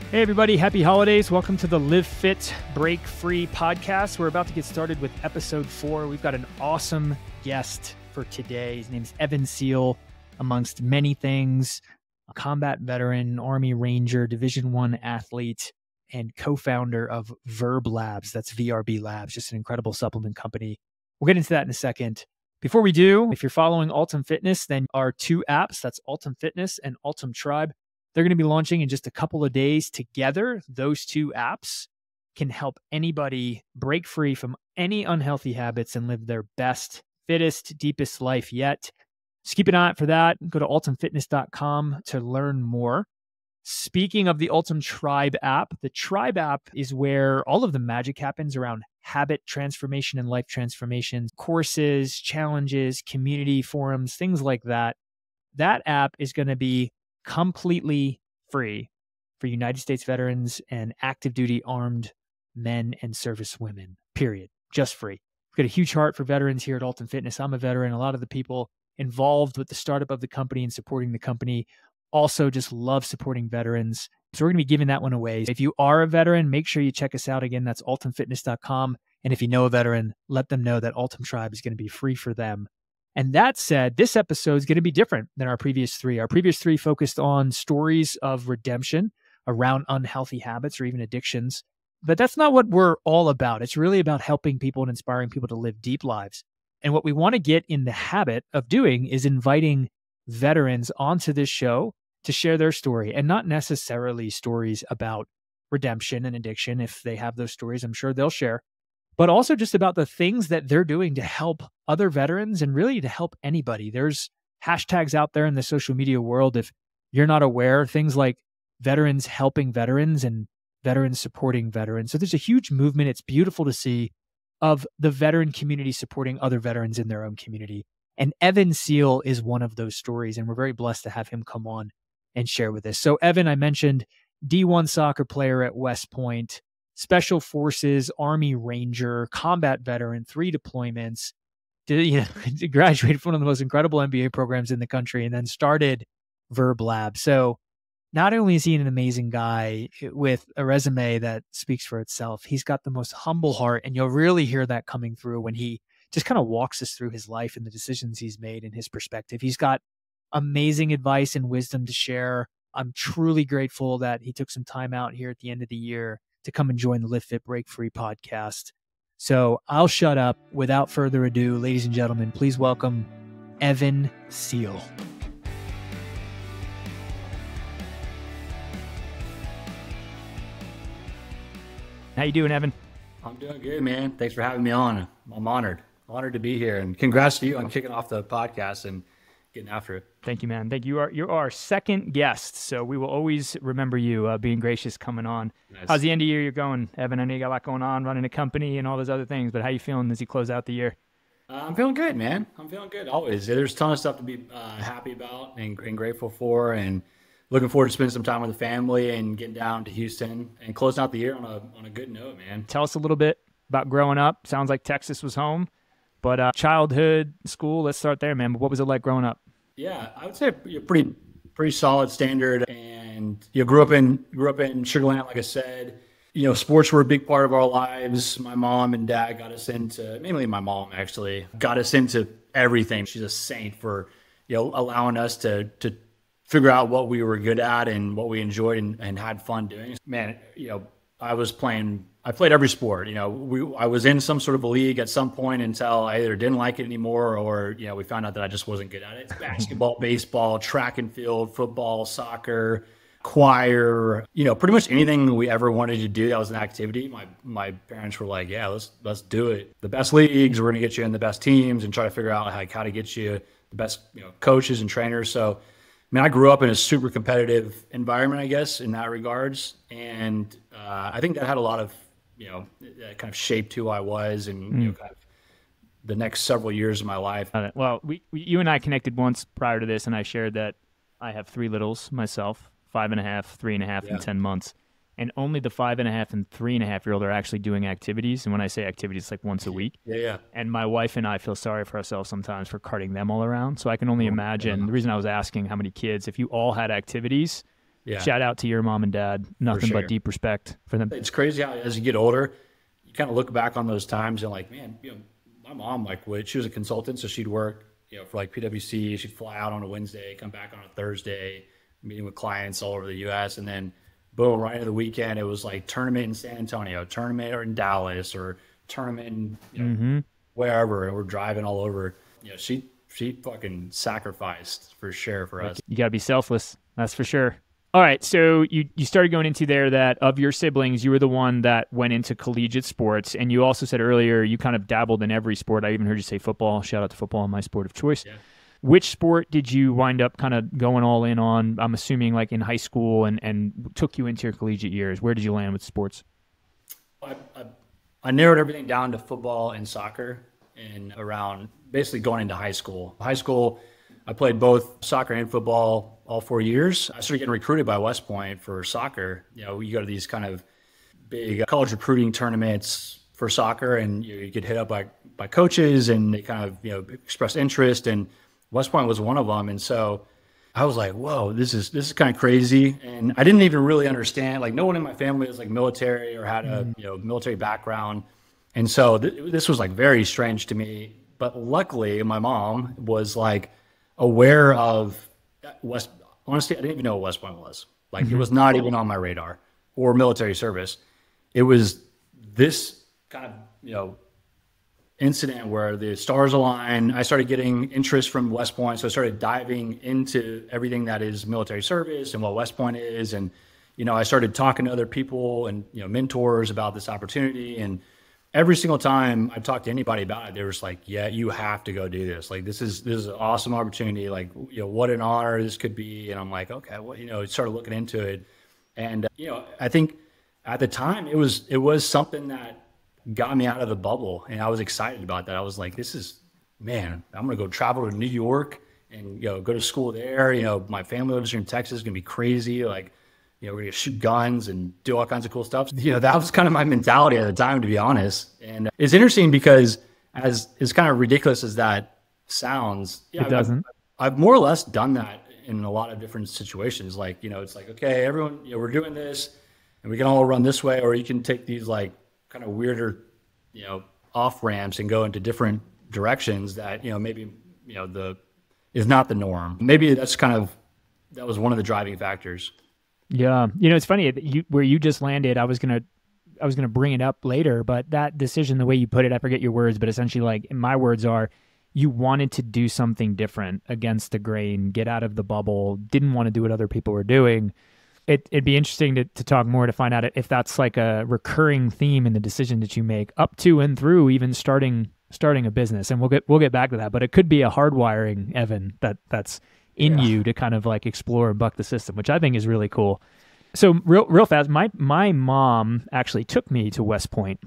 Hey everybody, happy holidays. Welcome to the Live Fit, Break Free podcast. We're about to get started with episode 4. We've got an awesome guest for today. His name is Evan Seale, amongst many things, a combat veteran, Army Ranger, Division I athlete, and co-founder of VRB Labs. That's VRB Labs, just an incredible supplement company. We'll get into that in a second. Before we do, if you're following Ultim Fitness, then our two apps, that's Ultim Fitness and Ultim Tribe, they're going to be launching in just a couple of days together. Those two apps can help anybody break free from any unhealthy habits and live their best, fittest, deepest life yet. Just keep an eye out for that. Go to ultimfitness.com to learn more. Speaking of the Ultim Tribe app, the Tribe app is where all of the magic happens around habit transformation and life transformation, courses, challenges, community forums, things like that. That app is going to be completely free for United States veterans and active duty armed men and service women, period. Just free. We've got a huge heart for veterans here at Ultim Fitness. I'm a veteran. A lot of the people involved with the startup of the company and supporting the company also just love supporting veterans. So we're going to be giving that one away. If you are a veteran, make sure you check us out. Again, that's ultimfitness.com. And if you know a veteran, let them know that Ultim Tribe is going to be free for them. And that said, this episode is going to be different than our previous 3. Our previous 3 focused on stories of redemption around unhealthy habits or even addictions. But that's not what we're all about. It's really about helping people and inspiring people to live deep lives. And what we want to get in the habit of doing is inviting veterans onto this show to share their story, and not necessarily stories about redemption and addiction. If they have those stories, I'm sure they'll share. But also just about the things that they're doing to help other veterans and really to help anybody. There's hashtags out there in the social media world, if you're not aware, things like veterans helping veterans and veterans supporting veterans. So there's a huge movement. It's beautiful to see of the veteran community supporting other veterans in their own community. And Evan Seale is one of those stories, and we're very blessed to have him come on and share with us. So Evan, I mentioned, D1 soccer player at West Point, Special Forces, Army Ranger, combat veteran, 3 deployments, graduated from one of the most incredible MBA programs in the country, and then started VRB Labs. So not only is he an amazing guy with a resume that speaks for itself, he's got the most humble heart, and you'll really hear that coming through when he just kind of walks us through his life and the decisions he's made and his perspective. He's got amazing advice and wisdom to share. I'm truly grateful that he took some time out here at the end of the year to come and join the Live Fit Break Free podcast. So I'll shut up. Without further ado, ladies and gentlemen, please welcome Evan Seale. How you doing, Evan? I'm doing good, man. Thanks for having me on. I'm honored to be here, and congrats to you on kicking off the podcast and getting after it. Thank you, man. Thank you. You're our second guest, so we will always remember you being gracious coming on. Nice. How's the end of the year going, Evan? I know you got a lot going on, running a company and all those other things, but how you feeling as you close out the year? I'm feeling good, man. I'm feeling good always. There's a ton of stuff to be happy about and grateful for, and looking forward to spending some time with the family and getting down to Houston and closing out the year on a good note, man. Tell us a little bit about growing up. Sounds like Texas was home, but childhood, school, let's start there, man. But what was it like growing up? Yeah, I would say pretty solid standard, and grew up in Sugar Land, like I said. Sports were a big part of our lives. My mom and dad got us into, mainly my mom actually, got us into everything. She's a saint for, allowing us to figure out what we were good at and what we enjoyed and had fun doing. Man, I played every sport. I was in some sort of a league at some point until I either didn't like it anymore or, we found out that I just wasn't good at it. Basketball, baseball, track and field, football, soccer, choir, pretty much anything we ever wanted to do that was an activity. My parents were like, yeah, let's do it. The best leagues, we're going to get you in the best teams and try to figure out how to get you the best, coaches and trainers. So, I grew up in a super competitive environment, I guess, in that regards. And I think that had a lot of, that kind of shaped who I was and, kind of the next several years of my life. Well, you and I connected once prior to this, and I shared that I have 3 littles myself, 5.5, 3.5, and 10 months. And only the 5.5 and 3.5-year-old are actually doing activities. And when I say activities, it's like once a week. Yeah. And my wife and I feel sorry for ourselves sometimes for carting them all around. So I can only imagine, the reason I was asking how many kids, if you all had activities, Yeah. Shout out to your mom and dad. Nothing but deep respect for them. It's crazy how as you get older, you kind of look back on those times and like, man, my mom, like, she was a consultant, so she'd work, for like PwC. She'd fly out on a Wednesday, come back on a Thursday, meeting with clients all over the U.S. And then, boom, right into the weekend, it was like tournament in San Antonio, tournament or in Dallas, or tournament in wherever. And we're driving all over. She fucking sacrificed for sure for us. You got to be selfless. That's for sure. All right. So you started going into there that of your siblings, you were the one that went into collegiate sports. And you also said earlier you kind of dabbled in every sport. I even heard you say football. Shout out to football, my sport of choice. Yeah. Which sport did you wind up kind of going all in on? I'm assuming like in high school and took you into your collegiate years. Where did you land with sports? I narrowed everything down to football and soccer and around basically going into high school. High school, I played both soccer and football all 4 years. I started getting recruited by West Point for soccer. You go to these kind of big college recruiting tournaments for soccer, and you get hit up by coaches, and they kind of express interest. And West Point was one of them, and so I was like, "Whoa, this is kind of crazy." And I didn't even really understand. Like, no one in my family was like military or had a military background, and so this was like very strange to me. But luckily, my mom was like aware of West. Honestly, I didn't even know what West Point was. Like, it was not even on my radar or military service. It was this kind of incident where the stars aligned. I started getting interest from West Point, so I started diving into everything that is military service and what West Point is. And I started talking to other people and mentors about this opportunity. And every single time I talked to anybody about it, they were just like, "Yeah, you have to go do this. Like, this is an awesome opportunity. Like, what an honor this could be." And I'm like, "Okay, well, started looking into it." And I think at the time it was something that got me out of the bubble, and I was excited about that. I was like, I'm gonna go travel to New York and go to school there. My family lives here in Texas. It's gonna be crazy. Like, we're gonna shoot guns and do all kinds of cool stuff. That was kind of my mentality at the time, to be honest. And it's interesting because, as kind of ridiculous as that sounds, it doesn't. I've more or less done that in a lot of different situations. Like, it's like, okay, everyone, we're doing this, and we can all run this way, or you can take these like kind of weirder, off ramps and go into different directions that maybe is not the norm. Maybe that was one of the driving factors. Yeah. It's funny where you just landed. I was going to bring it up later, but that decision, the way you put it, I forget your words, but essentially, like, my words are, you wanted to do something different against the grain, get out of the bubble, didn't want to do what other people were doing. It'd be interesting to talk more to find out if that's like a recurring theme in the decision that you make up to and through even starting a business. And we'll get back to that, but it could be a hardwiring, Evan, that's in you to kind of like explore and buck the system, which I think is really cool. So real fast, my mom actually took me to West Point.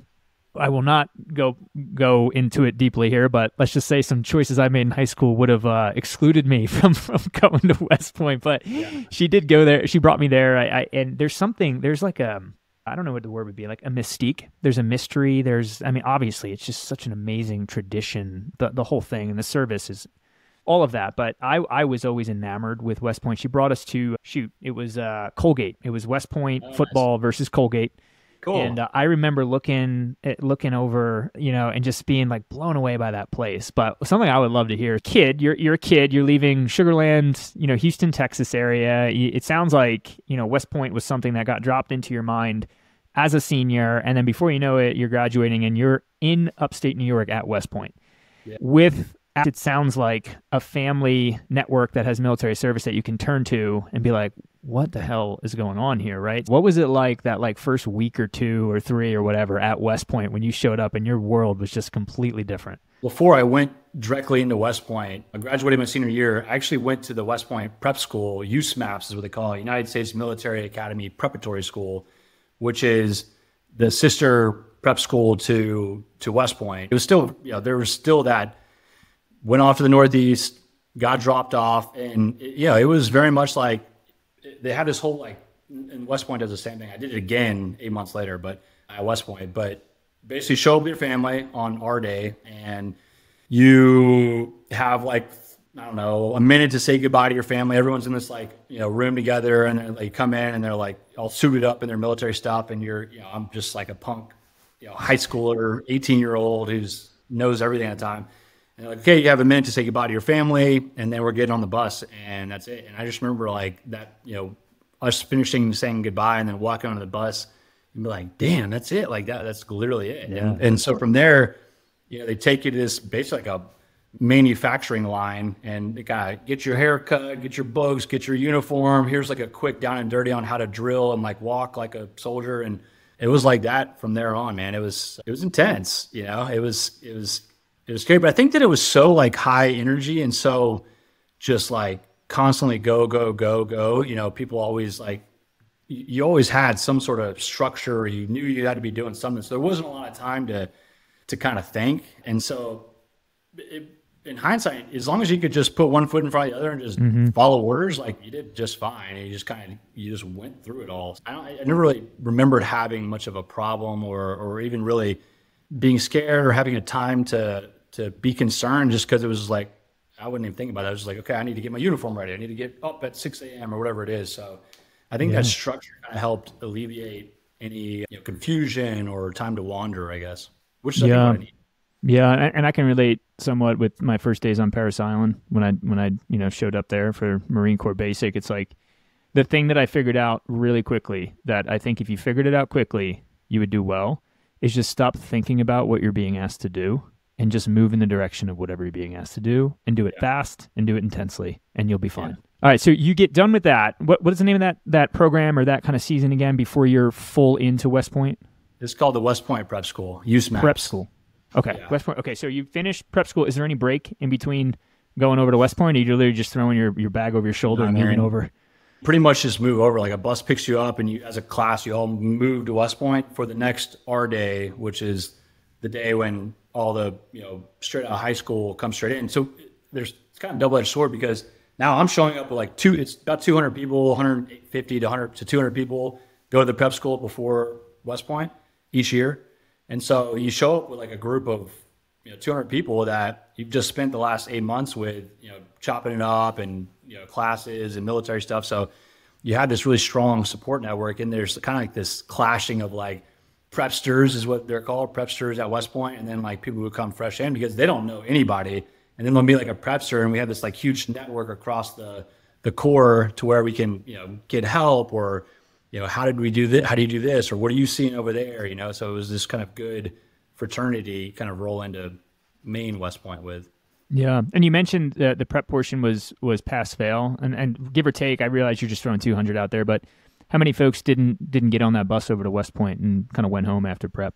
I will not go into it deeply here, but let's just say some choices I made in high school would have excluded me from going to West Point. But she did go there. She brought me there. And there's like I don't know what the word would be, like a mystique. There's a mystery. Obviously it's just such an amazing tradition, the whole thing, and the service is all of that. But I was always enamored with West Point. She brought us to, it was Colgate. It was West Point football versus Colgate. Cool. And I remember looking over, and just being like blown away by that place. But something I would love to hear, you're a kid, you're leaving Sugar Land, Houston, Texas area. It sounds like, West Point was something that got dropped into your mind as a senior. And then before you know it, you're graduating and you're in upstate New York at West Point with, it sounds like, a family network that has military service that you can turn to and be like, what the hell is going on here, right? What was it like that first week or 2 or 3 or whatever at West Point when you showed up and your world was just completely different? Before I went directly into West Point, I graduated my senior year. I actually went to the West Point Prep School, USMAPS is what they call it, United States Military Academy Preparatory School, which is the sister prep school to West Point. It was still, there was still that, went off to the Northeast, got dropped off, and it was very much like, they had this whole, and West Point does the same thing. I did it again 8 months later, but at West Point. But basically, show up with your family on our day, and you have I don't know, a minute to say goodbye to your family. Everyone's in this like, room together, and then they come in and they're like all suited up in their military stuff. And I'm just like a punk, high schooler, 18-year-old who's knows everything at the time. And they're like, okay, you have a minute to say goodbye to your family, and then we're getting on the bus, and that's it. And I just remember like that, us finishing saying goodbye and then walking onto the bus and be like, damn, that's it. Like that's literally it. Yeah. And so from there, they take you to this basically like a manufacturing line, and they gotta get your hair cut, get your books, get your uniform. Here's like a quick down and dirty on how to drill and like walk like a soldier. And it was like that from there on, man. It was intense. It was scary, but I think that it was so like high energy and so just like constantly go, go, go, go. People always like, you always had some sort of structure. You knew you had to be doing something. So there wasn't a lot of time to kind of think. And so in hindsight, as long as you could just put one foot in front of the other and just follow orders, like you did just fine. And you just went through it all. I never really remembered having much of a problem or even really being scared or having a time to be concerned, just because it was like, I wouldn't even think about it. I was just like, okay, I need to get my uniform ready. I need to get up at 6 a.m. or whatever it is. So I think that structure kind of helped alleviate any confusion or time to wander, I guess, which is I think what I need. Yeah, and I can relate somewhat with my first days on Parris Island when I showed up there for Marine Corps Basic. It's like the thing that I figured out really quickly, that I think if you figured it out quickly, you would do well, is just stop thinking about what you're being asked to do and just move in the direction of whatever you're being asked to do, and do it fast and do it intensely, and you'll be fine. Yeah. All right, so you get done with that. What is the name of that program or that kind of season again before you're full into West Point? It's called the West Point Prep School, USMAPS. Prep School. Okay, yeah. West Point. Okay, so you finish prep school. Is there any break in between going over to West Point, or you're literally just throwing your bag over your shoulder and moving over? Pretty much just move over. Like a bus picks you up, and you, as a class, you all move to West Point for the next R day, which is the day when all the straight out of high school comes straight in. So it's kind of a double-edged sword, because now I'm showing up with like it's about 200 people, 150 to 200 people go to the prep school before West Point each year. And so you show up with like a group of 200 people that you've just spent the last 8 months with, chopping it up and classes and military stuff. So you have this really strong support network, and there's kind of like this clashing of like prepsters is what they're called, prepsters at West Point, and then like people who come fresh in because they don't know anybody, and then there'll be like a prepster, and we have this like huge network across the Corps to where we can get help, or how did we do this? How do you do this? Or what are you seeing over there? So it was this kind of good fraternity kind of roll into Maine West Point with. Yeah. And you mentioned the prep portion was pass fail, and give or take, I realize you're just throwing 200 out there, but how many folks didn't get on that bus over to West Point and kind of went home after prep?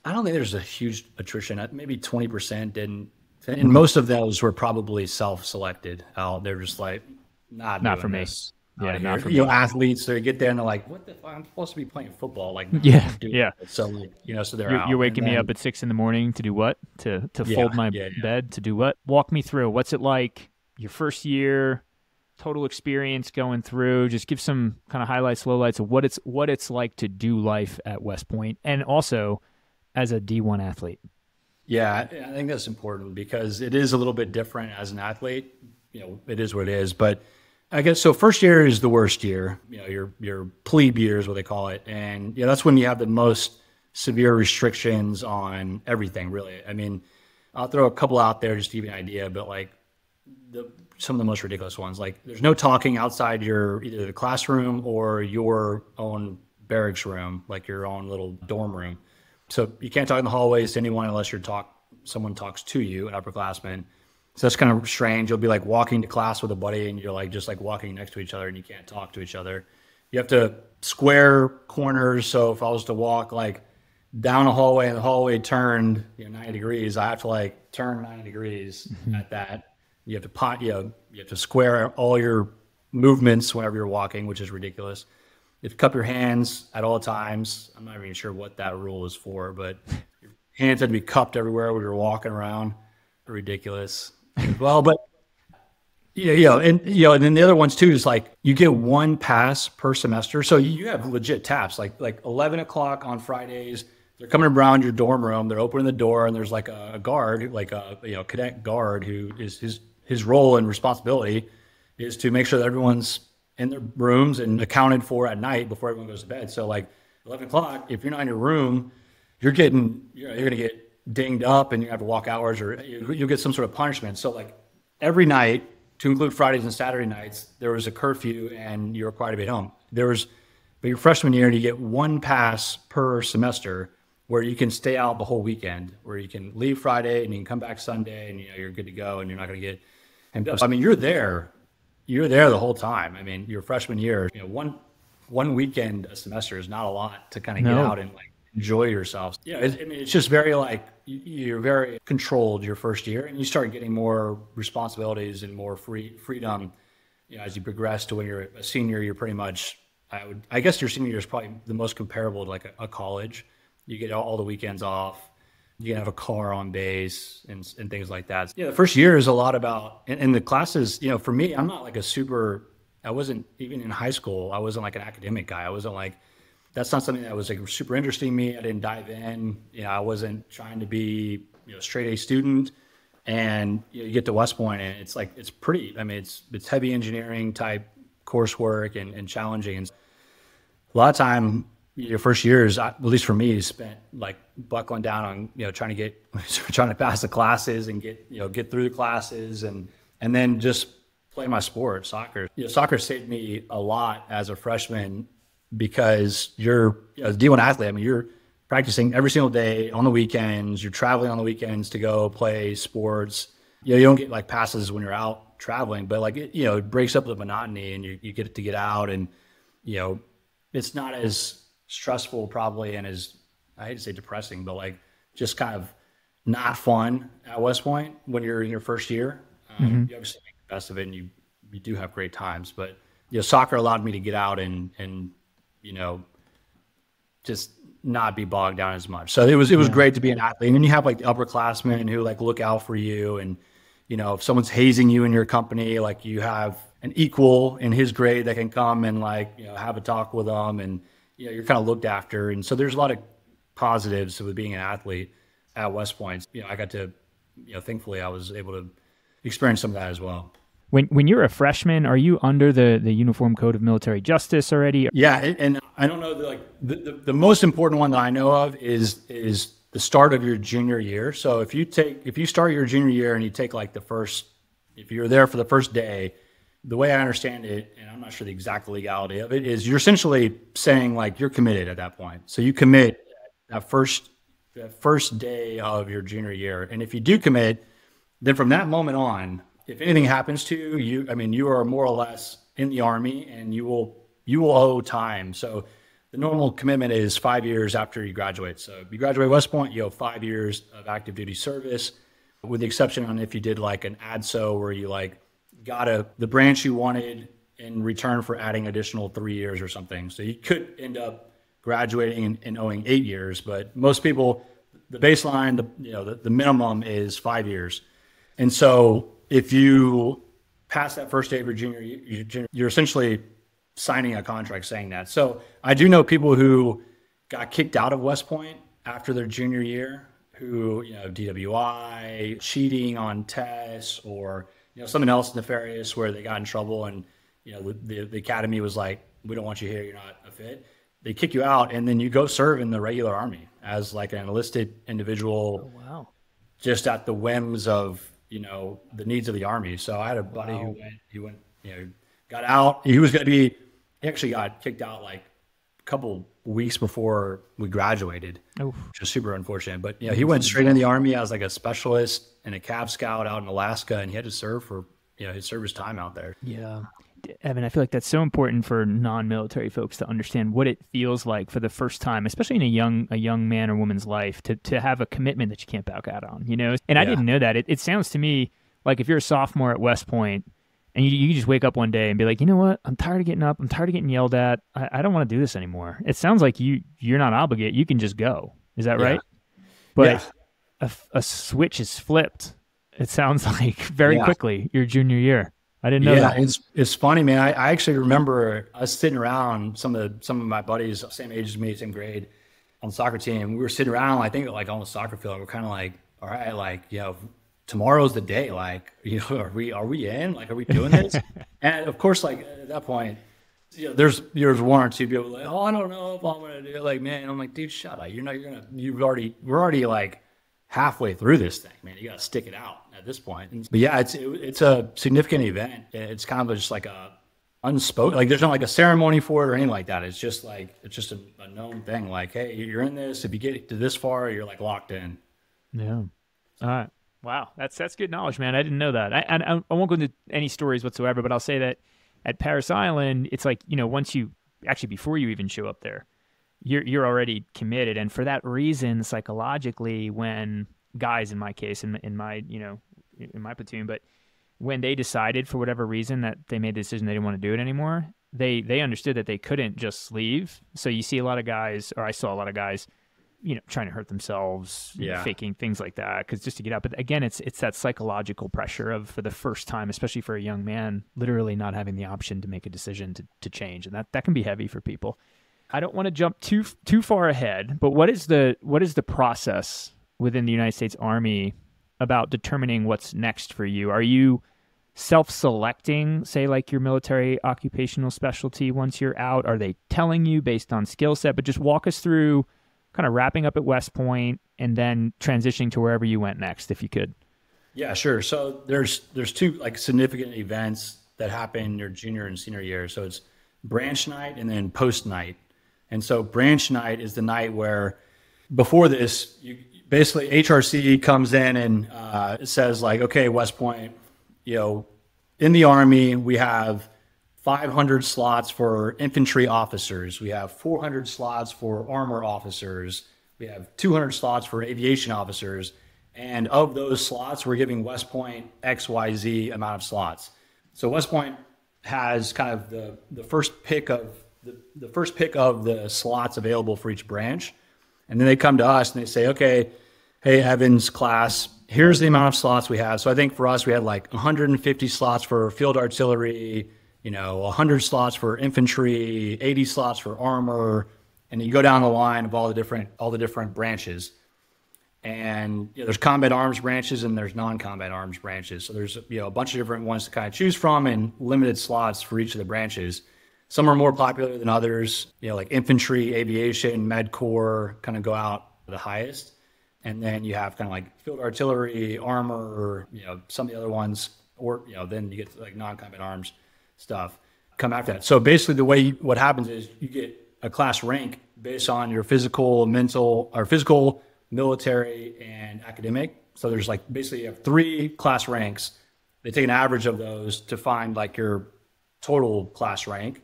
I don't think there's a huge attrition. Maybe 20% didn't. And most of those were probably self-selected. They're just like, not for me. This. Yeah, not for me. Athletes, they get there and they're like, "What the fuck? I'm supposed to be playing football." Like, yeah. So so they're out. You're waking me up at 6 a.m. to do what? To fold my bed, to do what? Walk me through. What's it like? Your first year, total experience going through. Just give some kind of highlights, lowlights of what it's like to do life at West Point, and also as a D1 athlete. Yeah, I think that's important because it is a little bit different as an athlete. It is what it is, but I guess so. First year is the worst year. Your plebe year is what they call it, and that's when you have the most severe restrictions on everything. Really, I mean, I'll throw a couple out there just to give you an idea, but like some of the most ridiculous ones, like there's no talking outside either the classroom or your own barracks room, like your own little dorm room. So you can't talk in the hallways to anyone unless someone talks to you, an upperclassman. So that's kind of strange. You'll be like walking to class with a buddy, and you're like just like walking next to each other, and you can't talk to each other. You have to square corners. So if I was to walk like down a hallway and the hallway turned 90 degrees, I have to like turn 90 degrees at that. You have to you have to square all your movements whenever you're walking, which is ridiculous. You have to cup your hands at all times. I'm not even sure what that rule is for, but your hands have to be cupped everywhere when you're walking around. Ridiculous. Well, but and then the other ones too is like you get one pass per semester, so you have legit taps. Like 11 o'clock on Fridays, they're coming around your dorm room. They're opening the door, and there's like a guard, like a cadet guard who is his his role and responsibility is to make sure that everyone's in their rooms and accounted for at night before everyone goes to bed. So like 11 o'clock, if you're not in your room, you're going to get dinged up and you have to walk hours, or you'll get some sort of punishment. So like every night, to include Fridays and Saturday nights, there was a curfew and you're required to be at home. But your freshman year, you get one pass per semester where you can stay out the whole weekend, where you can leave Friday and you can come back Sunday and you're good to go and you're not going to get. And I mean, you're there the whole time. I mean, your freshman year, one weekend a semester is not a lot to kind of get out and like enjoy yourself. It's just very like you're very controlled your first year, and you start getting more responsibilities and more freedom. As you progress to when you're a senior, you're pretty much. I guess your senior year is probably the most comparable to like a college. You get all the weekends off. You can have a car on base and things like that. The first year is a lot about, and the classes, for me, I'm not like I wasn't even in high school. I wasn't like an academic guy. I wasn't like, that's not something that was like super interesting to me. I didn't dive in. I wasn't trying to be, straight A student. And you get to West Point and it's like, it's pretty, I mean, it's heavy engineering type coursework and challenging. And a lot of time, your first years, at least for me, spent like buckling down on, trying to pass the classes and get through the classes and then just play my sport, soccer. Soccer saved me a lot as a freshman because you're a D1 athlete. I mean, you're practicing every single day on the weekends. You're traveling on the weekends to go play sports. You don't get like passes when you're out traveling, but like, it breaks up the monotony and you get to get out and, it's not as stressful probably and as, I hate to say depressing, but like just kind of not fun at West Point when you're in your first year. You obviously make the best of it and you do have great times, but soccer allowed me to get out and just not be bogged down as much. So it was great to be an athlete. And then you have like the upperclassmen who like look out for you. And, if someone's hazing you in your company, like you have an equal in his grade that can come and like, have a talk with them and, you're kind of looked after. And so there's a lot of positives with being an athlete at West Point. I got to, thankfully I was able to experience some of that as well. When you're a freshman, are you under the Uniform Code of Military Justice already? Yeah, and I don't know, like the most important one that I know of is the start of your junior year. So if you start your junior year and you take like if you're there for the first day, the way I understand it, and I'm not sure the exact legality of it, is you're essentially saying like you're committed at that point. So you commit that first day of your junior year, and if you do commit, then from that moment on, if anything happens to you, you are more or less in the Army and you will owe time. So the normal commitment is 5 years after you graduate. So if you graduate West Point, you owe 5 years of active duty service, with the exception on if you did like an ADSO where you like got the branch you wanted in return for adding additional 3 years or something. So you could end up graduating and owing 8 years, but most people, the baseline, the minimum is 5 years. And so if you pass that first day of your junior year, you're essentially signing a contract saying that. So I do know people who got kicked out of West Point after their junior year, who, DWI, cheating on tests, or, something else nefarious where they got in trouble and, the academy was like, we don't want you here, you're not a fit. They kick you out and then you go serve in the regular Army as like an enlisted individual. Oh, wow. Just at the whims of, the needs of the Army. So I had a buddy who got out. He actually got kicked out like a couple weeks before we graduated, which was super unfortunate. But he went straight in the Army as like a specialist and a Cav Scout out in Alaska, and he had to serve for his service time out there. Yeah. Evan, I feel like that's so important for non-military folks to understand what it feels like for the first time, especially in a young man or woman's life, to have a commitment that you can't back out on, And I didn't know that. It sounds to me like if you're a sophomore at West Point and you just wake up one day and be like, you know what, I'm tired of getting up, I'm tired of getting yelled at, I don't want to do this anymore. It sounds like you're not obligated, you can just go. Is that right? But a switch is flipped, it sounds like, very quickly your junior year. I didn't know that. It's funny, man. I actually remember us sitting around, some of my buddies, same age as me, same grade, on the soccer team. We were sitting around, I think, like on the soccer field. We're kind of like, all right, like, tomorrow's the day. Like, are we in? Like, are we doing this? And of course, like at that point, there's one or two people like, oh, I don't know if I'm gonna do it. Like, man, I'm like, dude, shut up. We're already like halfway through this thing, man. You got to stick it out at this point. But yeah, it's a significant event. It's kind of just like a unspoken, like there's not like a ceremony for it or anything like that. It's just a known thing. Like, hey, you're in this. If you get to this far, you're like locked in. Yeah. All right. Wow. That's good knowledge, man. I didn't know that. I won't go into any stories whatsoever, but I'll say that at Parris Island, it's like, before you even show up there, you're already committed. And for that reason, psychologically, when guys, in my case, in my platoon, but when they decided for whatever reason that they made the decision they didn't want to do it anymore, they understood that they couldn't just leave. So you see a lot of guys, or I saw a lot of guys, trying to hurt themselves, faking things like that, because just to get out. But again, it's that psychological pressure of, for the first time, especially for a young man, literally not having the option to make a decision to change, and that can be heavy for people. I don't want to jump too far ahead, but what is the process within the United States Army about determining what's next for you? Are you self-selecting, say, like your military occupational specialty once you're out? Are they telling you based on skill set? But just walk us through kind of wrapping up at West Point and then transitioning to wherever you went next, if you could. Yeah, sure. So there's two like significant events that happen your junior and senior year. So it's branch night and then post night. And so branch night is the night where, before this, basically HRC comes in and it says like, okay, West Point, in the Army, we have 500 slots for infantry officers. We have 400 slots for armor officers. We have 200 slots for aviation officers. And of those slots, we're giving West Point XYZ amount of slots. So West Point has kind of the first pick of the slots available for each branch. And then they come to us and they say, okay, hey, Evans class, here's the amount of slots we have. So I think for us, we had like 150 slots for field artillery, 100 slots for infantry, 80 slots for armor, and you go down the line of all the different branches. And there's combat arms branches and there's non-combat arms branches. So there's a bunch of different ones to kind of choose from, and limited slots for each of the branches. Some are more popular than others. Like infantry, aviation, med corps kind of go out the highest. And then you have kind of like field artillery, armor, some of the other ones, or then you get to like non-combat arms stuff come after that. So basically what happens is you get a class rank based on your physical, military, and academic. So there's like basically you have 3 class ranks. They take an average of those to find like your total class rank.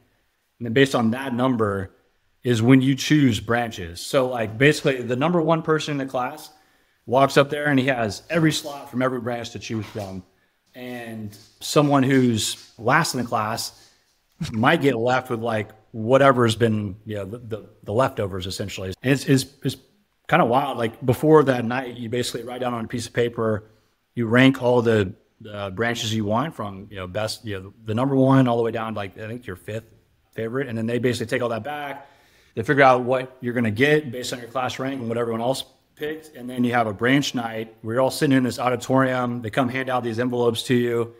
And then based on that number is when you choose branches. So like basically the number 1 person in the class walks up there and he has every slot from every branch to choose from. And someone who's last in the class might get left with like whatever's been, the leftovers essentially. And it's kind of wild. Like before that night, you basically write down on a piece of paper, you rank all the branches you want from, best, the number 1 all the way down to like, I think your 5th favorite. And then they basically take all that back. They figure out what you're going to get based on your class rank and what everyone else picked. And then you have a branch night where you're all sitting in this auditorium. They come hand out these envelopes to you.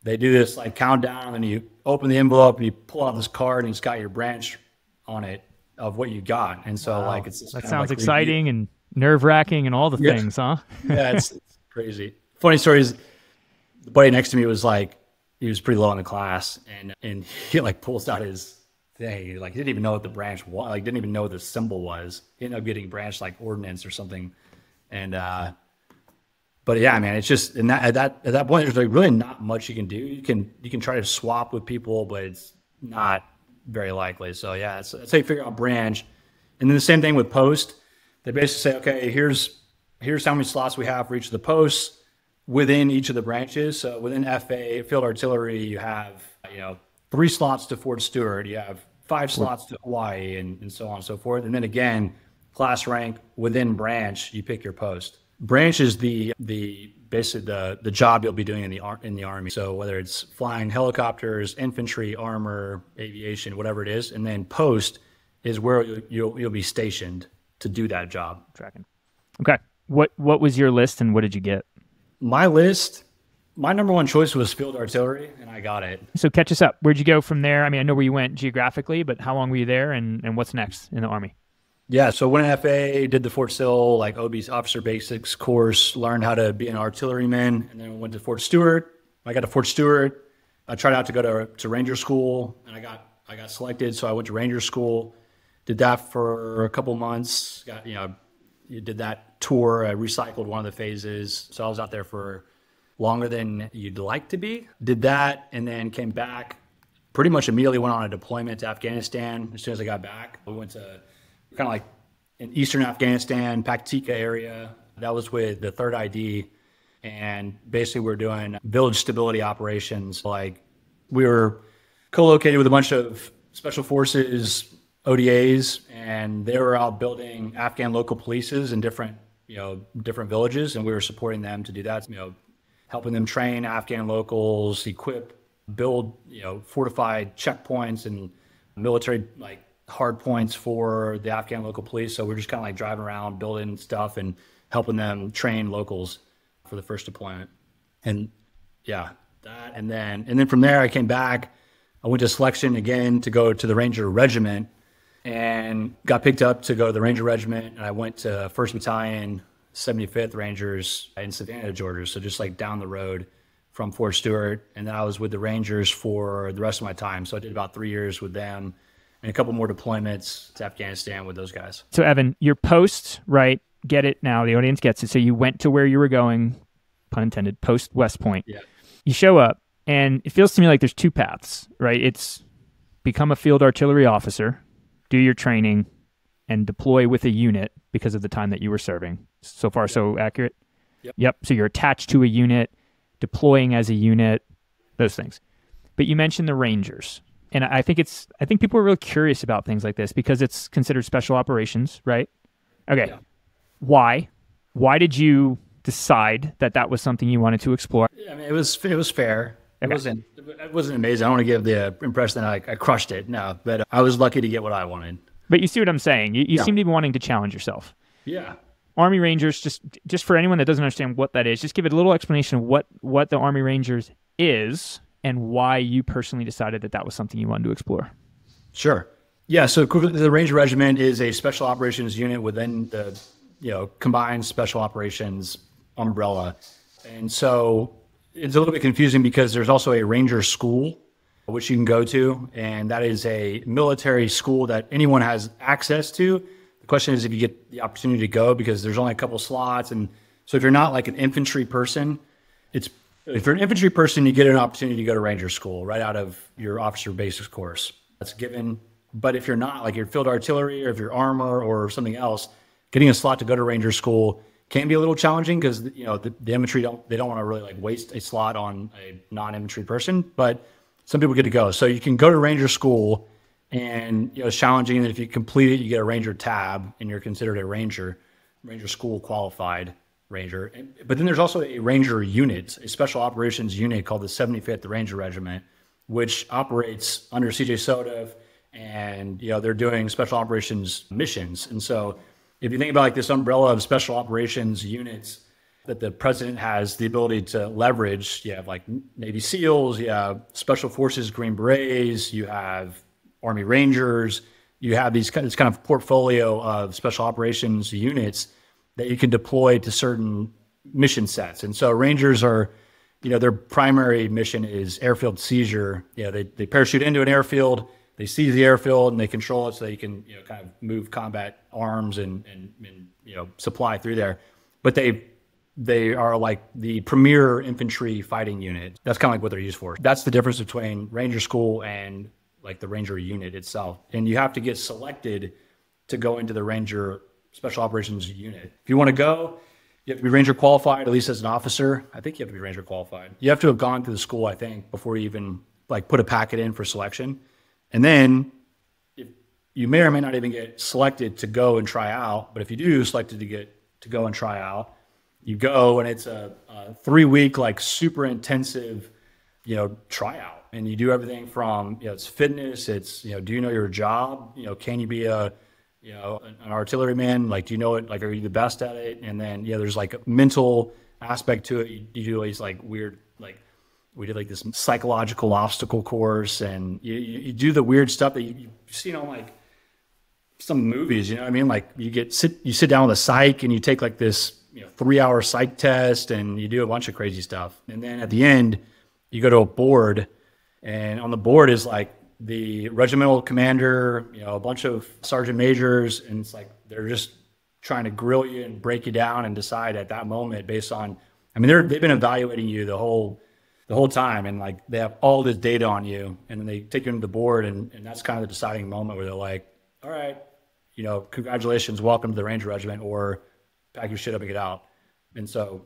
They do this like countdown, and you open the envelope and you pull out this card and it's got your branch on it of what you got. And so like, that sounds like exciting and nerve wracking and all the things, huh? Yeah, it's crazy. Funny story is the buddy next to me was like, he was pretty low in the class, and he like pulls out his thing. Like he didn't even know what the branch was. Like didn't even know what the symbol was. He ended up getting branch like ordnance or something. And but yeah, man, it's just at that point there's like really not much you can do. You can try to swap with people, but it's not very likely. So yeah, that's how you figure out branch. And then the same thing with post. They basically say, okay, here's how many slots we have for each of the posts within each of the branches. So within FA, field artillery, you have 3 slots to Fort Stewart. You have 5 slots to Hawaii, and so on and so forth. And then again, class rank within branch, you pick your post. Branch is basically the job you'll be doing in the Army. So whether it's flying helicopters, infantry, armor, aviation, whatever it is, and then post is where you'll be stationed to do that job. Tracking. Okay. What was your list and what did you get? my list, my number one choice was field artillery, and I got it. So catch us up. Where'd you go from there? I mean, I know where you went geographically, but how long were you there, and what's next in the Army? Yeah, so went in FA, did the Fort Sill, like OB's Officer Basics course, learned how to be an artilleryman, and then went to Fort Stewart. I got to Fort Stewart. I tried out to go to Ranger School, and I got selected, so I went to Ranger School. Did that for a couple months. You did that tour. I recycled one of the phases, so I was out there for longer than you'd like to be. Did that, and then came back. Pretty much immediately went on a deployment to Afghanistan as soon as I got back. We went to kind of like in eastern Afghanistan, Paktika area. That was with the 3rd ID. And basically we're doing village stability operations. Like we were co-located with a bunch of special forces, ODAs, and they were out building Afghan local polices in different villages. And we were supporting them to do that, helping them train Afghan locals, equip, build, fortified checkpoints and military, like, hard points for the Afghan local police. So we're just kind of like driving around, building stuff and helping them train locals for the first deployment. And yeah, that. And then from there, I came back. I went to selection again to go to the Ranger Regiment and got picked up to go to the Ranger Regiment. And I went to 1st Battalion, 75th Rangers in Savannah, Georgia. So just like down the road from Fort Stewart. And then I was with the Rangers for the rest of my time. So I did about 3 years with them and a couple more deployments to Afghanistan with those guys. So Evan, your post, right? Get it now. The audience gets it. So you went to where you were going, pun intended, post West Point. Yeah. You show up, and it feels to me like there's 2 paths, right? It's become a field artillery officer, do your training, and deploy with a unit because of the time that you were serving. So far, so accurate? Yep. So you're attached to a unit, deploying as a unit, those things. But you mentioned the Rangers. And I think people are really curious about things like this because it's considered special operations, right? Okay. Yeah. Why? Why did you decide that was something you wanted to explore? Yeah, I mean, it was fair. Okay. It wasn't amazing. I don't want to give the impression that I crushed it. No, but I was lucky to get what I wanted. But you see what I'm saying? You seem to be wanting to challenge yourself. Yeah. Army Rangers, just for anyone that doesn't understand what that is, just give it a little explanation of what the Army Rangers is and why you personally decided that was something you wanted to explore. Sure. Yeah, so the Ranger Regiment is a special operations unit within the combined special operations umbrella. And so it's a little bit confusing because there's also a Ranger school, which you can go to, and that is a military school that anyone has access to. The question is if you get the opportunity to go, because there's only a couple slots. And so if you're not like an infantry person, if you're an infantry person, you get an opportunity to go to Ranger school right out of your officer basics course. That's given. But if you're not, like you're field artillery or if you're armor or something else, getting a slot to go to Ranger school can be a little challenging because the infantry don't want to really like waste a slot on a non-infantry person. But some people get to go. So you can go to Ranger school, and it's challenging. And if you complete it, you get a Ranger tab, and you're considered a Ranger school qualified Ranger. But then there's also a Ranger unit, a special operations unit called the 75th Ranger Regiment, which operates under CJ Soda, and they're doing special operations missions. And so if you think about like this umbrella of special operations units that the president has the ability to leverage, you have like Navy SEALs, you have Special Forces Green Berets, you have Army Rangers, you have this kind of portfolio of special operations units that you can deploy to certain mission sets. And so Rangers are, their primary mission is airfield seizure. They parachute into an airfield, they seize the airfield, and they control it so they can, kind of move combat arms and supply through there. But they are like the premier infantry fighting unit. That's kind of like what they're used for. That's the difference between Ranger School and like the Ranger unit itself. And you have to get selected to go into the Ranger Special Operations unit. If you want to go, you have to be Ranger qualified, at least as an officer. I think you have to be Ranger qualified. You have to have gone through the school, I think, before you even like put a packet in for selection. And then you may or may not even get selected to go and try out. But if you do selected to go and try out, you go, and it's a 3-week like super intensive, tryout. And you do everything from it's fitness, it's do you know your job? Can you be an artilleryman? Like, do you know it? Like, are you the best at it? And then there's like mental aspect to it. You do these like weird, like we did like this psychological obstacle course, and you do the weird stuff that you see on like some movies, you know what I mean? Like you sit down with a psych and you take like this 3-hour psych test and you do a bunch of crazy stuff. And then at the end, you go to a board, and on the board is like the regimental commander, a bunch of sergeant majors, and it's like they're just trying to grill you and break you down and decide at that moment based on, I mean, they've been evaluating you the whole time, and like they have all this data on you, and then they take you into the board, and that's kind of the deciding moment where they're like, all right, congratulations, welcome to the Ranger Regiment, or pack your shit up and get out. And so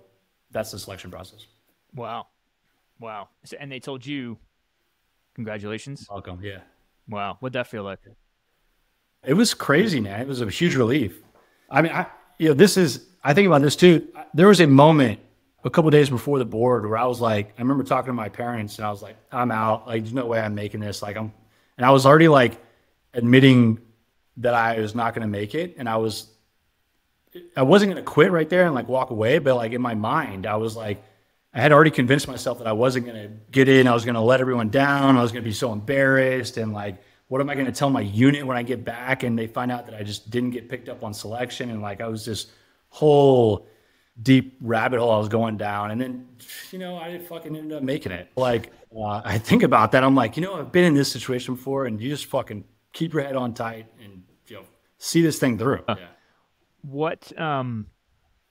that's the selection process. Wow. So, and they told you, congratulations? Welcome, yeah. Wow. What'd that feel like? It was crazy, man. It was a huge relief. I mean, I think about this too. There was a moment a couple of days before the board where I was like, I remember talking to my parents and I was like, I'm out. Like, there's no way I'm making this. And I was already like admitting that I was not going to make it. And I wasn't going to quit right there and like walk away. But like in my mind, I was like, I had already convinced myself that I wasn't going to get in. I was going to let everyone down. I was going to be so embarrassed. And like, what am I going to tell my unit when I get back? And they find out that I just didn't get picked up on selection. And like, I was this whole deep rabbit hole I was going down. And then, I fucking ended up making it. Like, I think about that. I'm like, I've been in this situation before, and you just fucking keep your head on tight and, see this thing through. Yeah. What,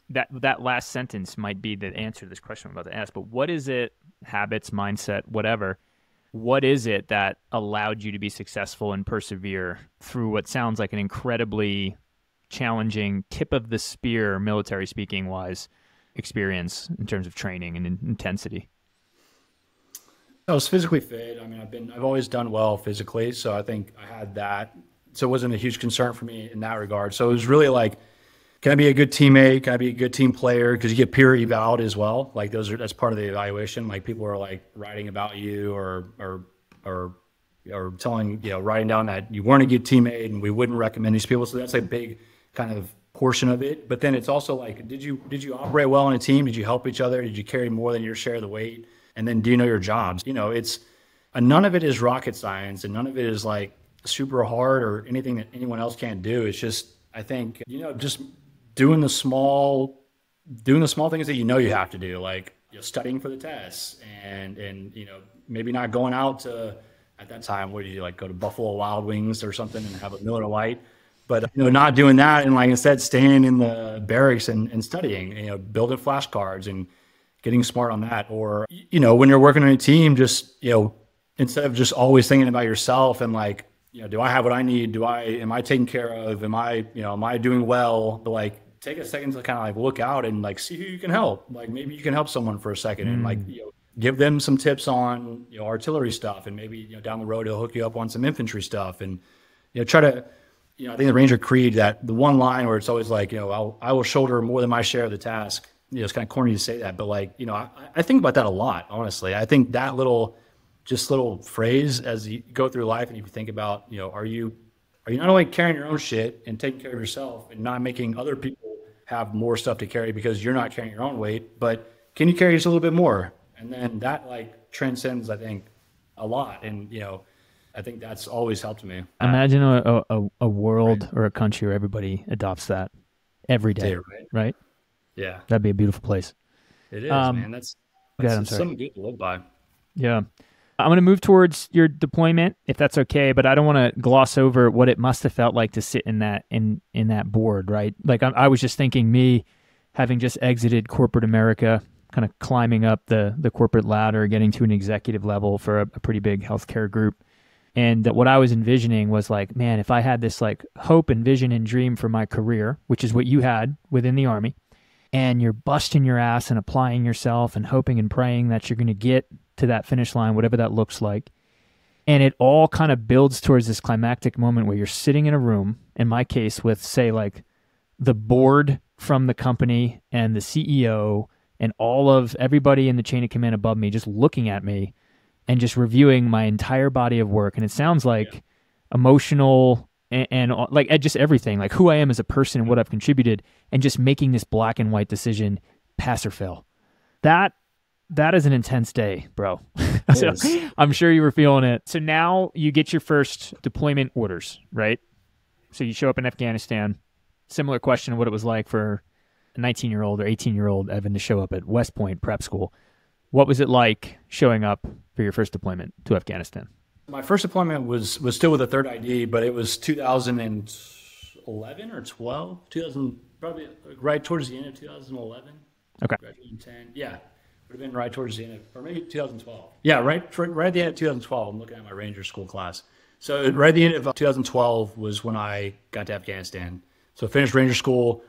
that last sentence might be the answer to this question I'm about to ask, but what is it, habits, mindset, whatever, what is it that allowed you to be successful and persevere through what sounds like an incredibly challenging, tip of the spear, military speaking wise, experience in terms of training and intensity? I was physically fit. I mean, I've always done well physically, so I think I had that. So it wasn't a huge concern for me in that regard. So it was really like, can I be a good teammate? Can I be a good team player? Because you get peer eval as well. Like that's part of the evaluation. Like people are like writing about you or telling, writing down that you weren't a good teammate and we wouldn't recommend these people. So that's a big kind of portion of it. But then it's also like, did you operate well in a team? Did you help each other? Did you carry more than your share of the weight? And then do you know your jobs? It's none of it is rocket science, and none of it is like super hard or anything that anyone else can't do. It's just, I think, just doing the small things that you have to do, like studying for the tests and maybe not going out to, at that time, what do you like, go to Buffalo Wild Wings or something and have a Miller Lite, but not doing that, and like instead staying in the barracks and studying, building flashcards and getting smart on that. Or when you're working on a team, just instead of just always thinking about yourself and like, do I have what I need? Am I taken care of? Am I doing well? But like, take a second to kind of like look out and like see who you can help. Like maybe you can help someone for a second and like, give them some tips on, artillery stuff, and maybe, down the road, he'll hook you up on some infantry stuff, and, try to, I think the Ranger Creed, that the one line where it's always like, I will shoulder more than my share of the task. It's kind of corny to say that, but like, I think about that a lot, honestly. I think that little phrase as you go through life and you think about, are you not only carrying your own shit and taking care of yourself and not making other people have more stuff to carry because you're not carrying your own weight, but can you carry just a little bit more? And then that like transcends, I think, a lot. And, I think that's always helped me. Imagine a world or a country where everybody adopts that every day, right? Yeah. That'd be a beautiful place. It is, man. That's something good to live by. Yeah. I'm going to move towards your deployment, if that's okay, but I don't want to gloss over what it must have felt like to sit in that board, right? Like I was just thinking, me having just exited corporate America, kind of climbing up the corporate ladder, getting to an executive level for a pretty big healthcare group. And what I was envisioning was like, man, if I had this like hope and vision and dream for my career, which is what you had within the Army, and you're busting your ass and applying yourself and hoping and praying that you're going to get to that finish line, whatever that looks like. And it all kind of builds towards this climactic moment where you're sitting in a room, in my case, with, say, like the board from the company and the CEO and all of everybody in the chain of command above me just looking at me and just reviewing my entire body of work. And it sounds like emotional and like just everything, like who I am as a person and what I've contributed, and just making this black and white decision, pass or fail. That is an intense day, bro. So I'm sure you were feeling it. So now you get your first deployment orders, right? So you show up in Afghanistan. Similar question of what it was like for a 19-year-old or 18-year-old Evan to show up at West Point Prep School. What was it like showing up for your first deployment to Afghanistan? My first deployment was still with the 3rd ID, but it was 2011 or 12, 2000, probably right towards the end of 2011. Okay. Graduated in 10. Yeah. Would have been right towards the end of, or maybe 2012. Yeah, right at the end of 2012. I'm looking at my Ranger School class. So right at the end of 2012 was when I got to Afghanistan. So finished Ranger School,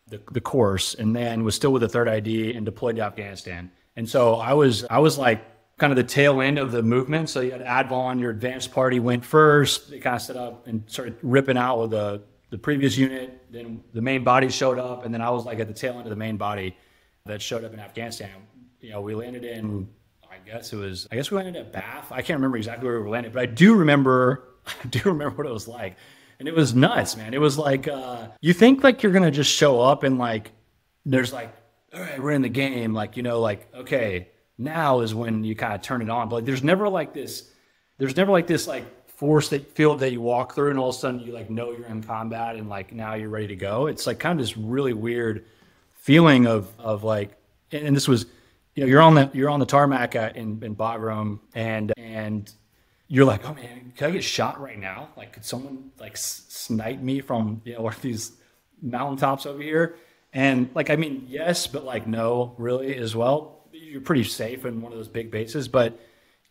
the course, and then was still with the 3rd ID and deployed to Afghanistan. And so I was like kind of the tail end of the movement. So you had Advon, your advanced party went first. They kind of set up and started ripping out with the previous unit. Then the main body showed up, and then I was like at the tail end of the main body that showed up in Afghanistan. You know, we landed in, I guess we landed at Bath. I can't remember exactly where we landed, but I do remember what it was like. And it was nuts, man. It was like, you think like you're going to just show up and like, there's like, all right, we're in the game. Like, you know, like, okay, now is when you kind of turn it on. But like, there's never like this like force field that you walk through and all of a sudden you like know you're in combat and like now you're ready to go. It's like kind of this really weird feeling of like, and this was, you know, you're on the tarmac in Bagram and you're like, oh man, can I get shot right now? Like, could someone like snipe me from, you know, one of these mountaintops over here? And like, I mean, yes, but like, no, really as well. You're pretty safe in one of those big bases, but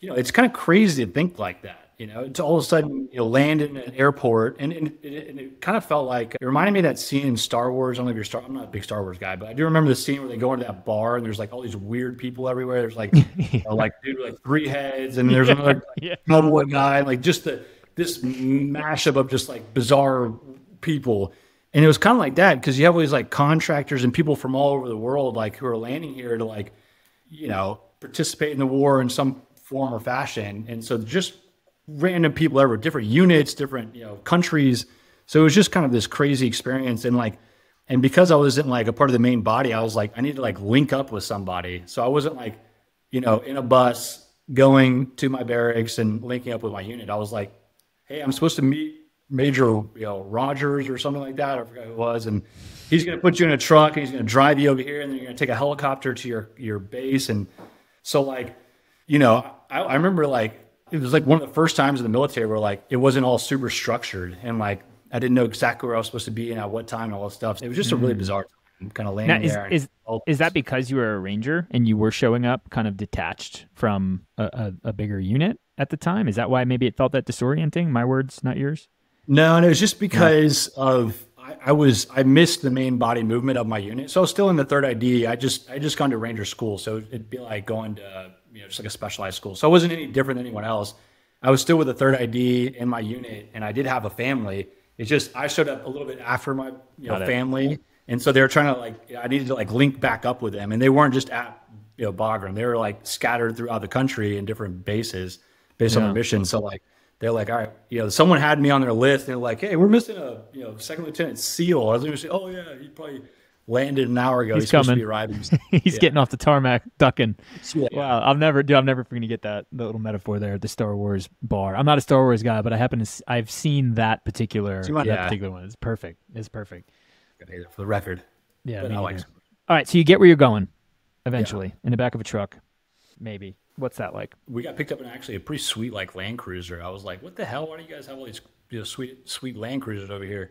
you know, it's kind of crazy to think like that. You know, it's all of a sudden, you know, land in an airport, and it kind of felt like, it reminded me of that scene in Star Wars. I don't know if I'm not a big Star Wars guy, but I do remember the scene where they go into that bar and there's like all these weird people everywhere. There's like, you know, like dude with like 3 heads, and there's another cowboy guy, like just this mashup of just like bizarre people. And it was kind of like that because you have all these like contractors and people from all over the world, like who are landing here to like, you know, participate in the war in some form or fashion. And so just random people everywhere, different units, different, you know, countries. So it was just kind of this crazy experience. And like, and because I wasn't like a part of the main body, I was like, I need to like link up with somebody. So I wasn't like, you know, in a bus going to my barracks and linking up with my unit. I was like, hey, I'm supposed to meet Major, you know, Rogers or something like that. I forgot who it was. And he's going to put you in a truck and he's going to drive you over here. And then you're going to take a helicopter to your base. And so like, you know, I remember like, it was like one of the first times in the military where like, it wasn't all super structured. And like, I didn't know exactly where I was supposed to be and at what time and all that stuff. It was just a really bizarre time, kind of landing now, there. Is that because you were a Ranger and you were showing up kind of detached from a bigger unit at the time? Is that why maybe it felt that disorienting? My words, not yours? No, and it was just because of I missed the main body movement of my unit. So I was still in the 3rd ID. I just gone to Ranger school, so it'd be like going to, you know, just like a specialized school. So I wasn't any different than anyone else. I was still with the 3rd ID in my unit, and I did have a family. It's just I showed up a little bit after my family, and so they were trying to like, I needed to like link back up with them, and they weren't just at, you know, Bagram. They were like scattered throughout the country in different bases based on their mission. So like, they're like, all right, you know, someone had me on their list. They're like, hey, we're missing a, you know, Second Lieutenant Seale. I was going to say, oh yeah, he probably landed an hour ago. He's supposed to be arriving. He's getting off the tarmac, ducking. Yeah. Wow, I'm never going to get that little metaphor there at the Star Wars bar. I'm not a Star Wars guy, but I've seen that particular one. It's perfect. It's perfect. For the record. Yeah. All right, so you get where you're going eventually in the back of a truck, maybe. What's that like? We got picked up in actually a pretty sweet like Land Cruiser. I was like, what the hell? Why do you guys have all these, you know, sweet Land Cruisers over here?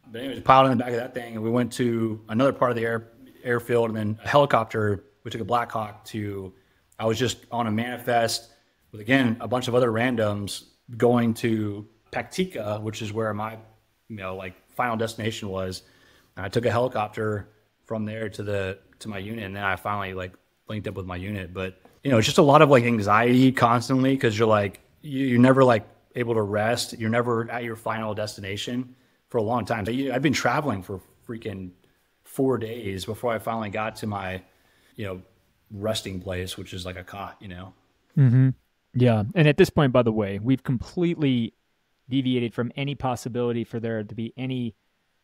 But anyways, piled in the back of that thing, and we went to another part of the airfield, and then a helicopter. We took a Black Hawk to. I was just on a manifest with again a bunch of other randoms going to Paktika, which is where my, you know, like final destination was. And I took a helicopter from there to my unit, and then I finally like linked up with my unit, but. You know, it's just a lot of like anxiety constantly because you're like, you're never like able to rest. You're never at your final destination for a long time. I've been traveling for freaking 4 days before I finally got to my, you know, resting place, which is like a cot, you know? Mm-hmm. Yeah. And at this point, by the way, we've completely deviated from any possibility for there to be any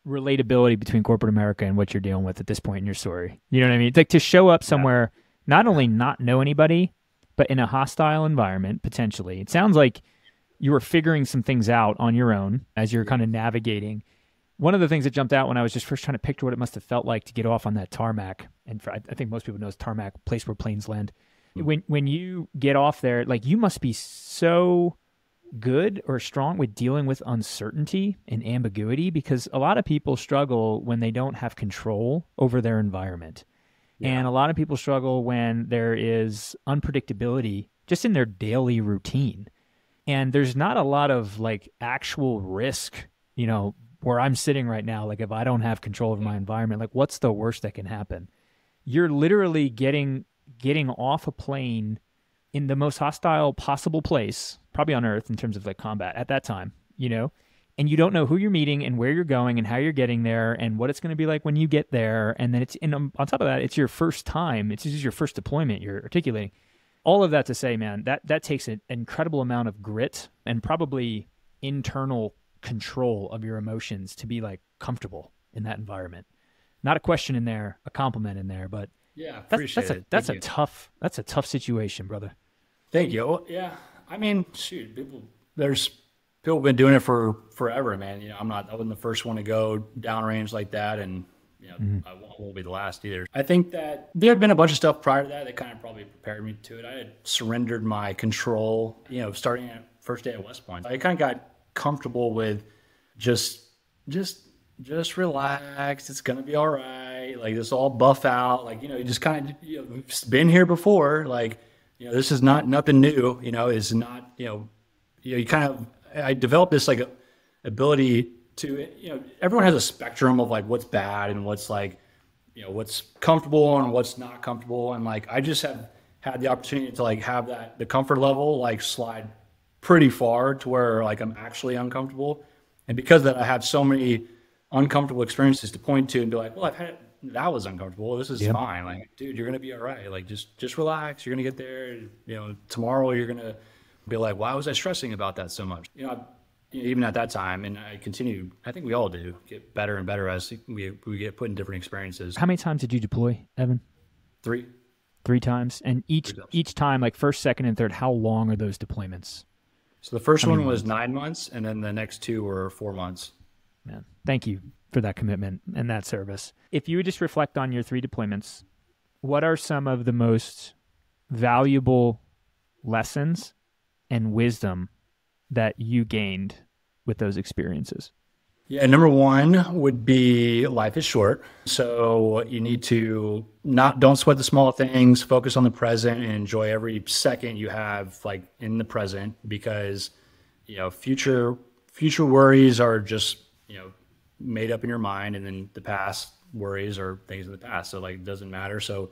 relatability between corporate America and what you're dealing with at this point in your story. You know what I mean? It's like to show up somewhere not only not know anybody, but in a hostile environment, potentially. It sounds like you were figuring some things out on your own as you're kind of navigating. One of the things that jumped out when I was just first trying to picture what it must have felt like to get off on that tarmac, and I think most people know it's tarmac, place where planes land. When you get off there, like you must be so good or strong with dealing with uncertainty and ambiguity, because a lot of people struggle when they don't have control over their environment. Yeah. And a lot of people struggle when there is unpredictability just in their daily routine. And there's not a lot of like actual risk, where I'm sitting right now. Like if I don't have control over my environment, like what's the worst that can happen? You're literally getting off a plane in the most hostile possible place, probably on Earth in terms of like combat at that time, and you don't know who you're meeting and where you're going and how you're getting there and what it's going to be like when you get there. And then on top of that, it's your first time. It's just your first deployment you're articulating. All of that to say, man, that takes an incredible amount of grit and probably internal control of your emotions to be like comfortable in that environment. Not a question in there, a compliment in there, but yeah, appreciate it. That's a tough situation, brother. Thank you. Yeah. I mean, shoot, there's people have been doing it for forever, man. I wasn't the first one to go downrange like that, and I won't be the last either. I think that there had been a bunch of stuff prior to that kind of probably prepared me to it. I had surrendered my control, starting at first day at West Point. I kind of got comfortable with just relax. It's gonna be all right. Like this all buff out. Like you just kind of you've been here before. Like this is nothing new. Is not you kind of. I developed this like ability to everyone has a spectrum of like what's bad and what's like what's comfortable and what's not comfortable, and like I just have had the opportunity to like have the comfort level like slide pretty far to where like I'm actually uncomfortable, and because of that I have so many uncomfortable experiences to point to and be like, well, I've had it, that was uncomfortable. This is fine. Like, dude, you're gonna be all right. Like just relax. You're gonna get there. Tomorrow you're gonna be like, why was I stressing about that so much? Even at that time, and I continue, I think we all do, get better and better as we get put in different experiences. How many times did you deploy, Evan? 3. 3 times? And each time, like first, second, and third, how long are those deployments? So the first one was 9 months, and then the next 2 were 4 months. Man, thank you for that commitment and that service. If you would just reflect on your 3 deployments, what are some of the most valuable lessons and wisdom that you gained with those experiences? Yeah, number 1 would be life is short. So you need to don't sweat the small things, focus on the present and enjoy every second you have like in the present, because future worries are just made up in your mind, and then the past worries are things in the past. So like it doesn't matter. So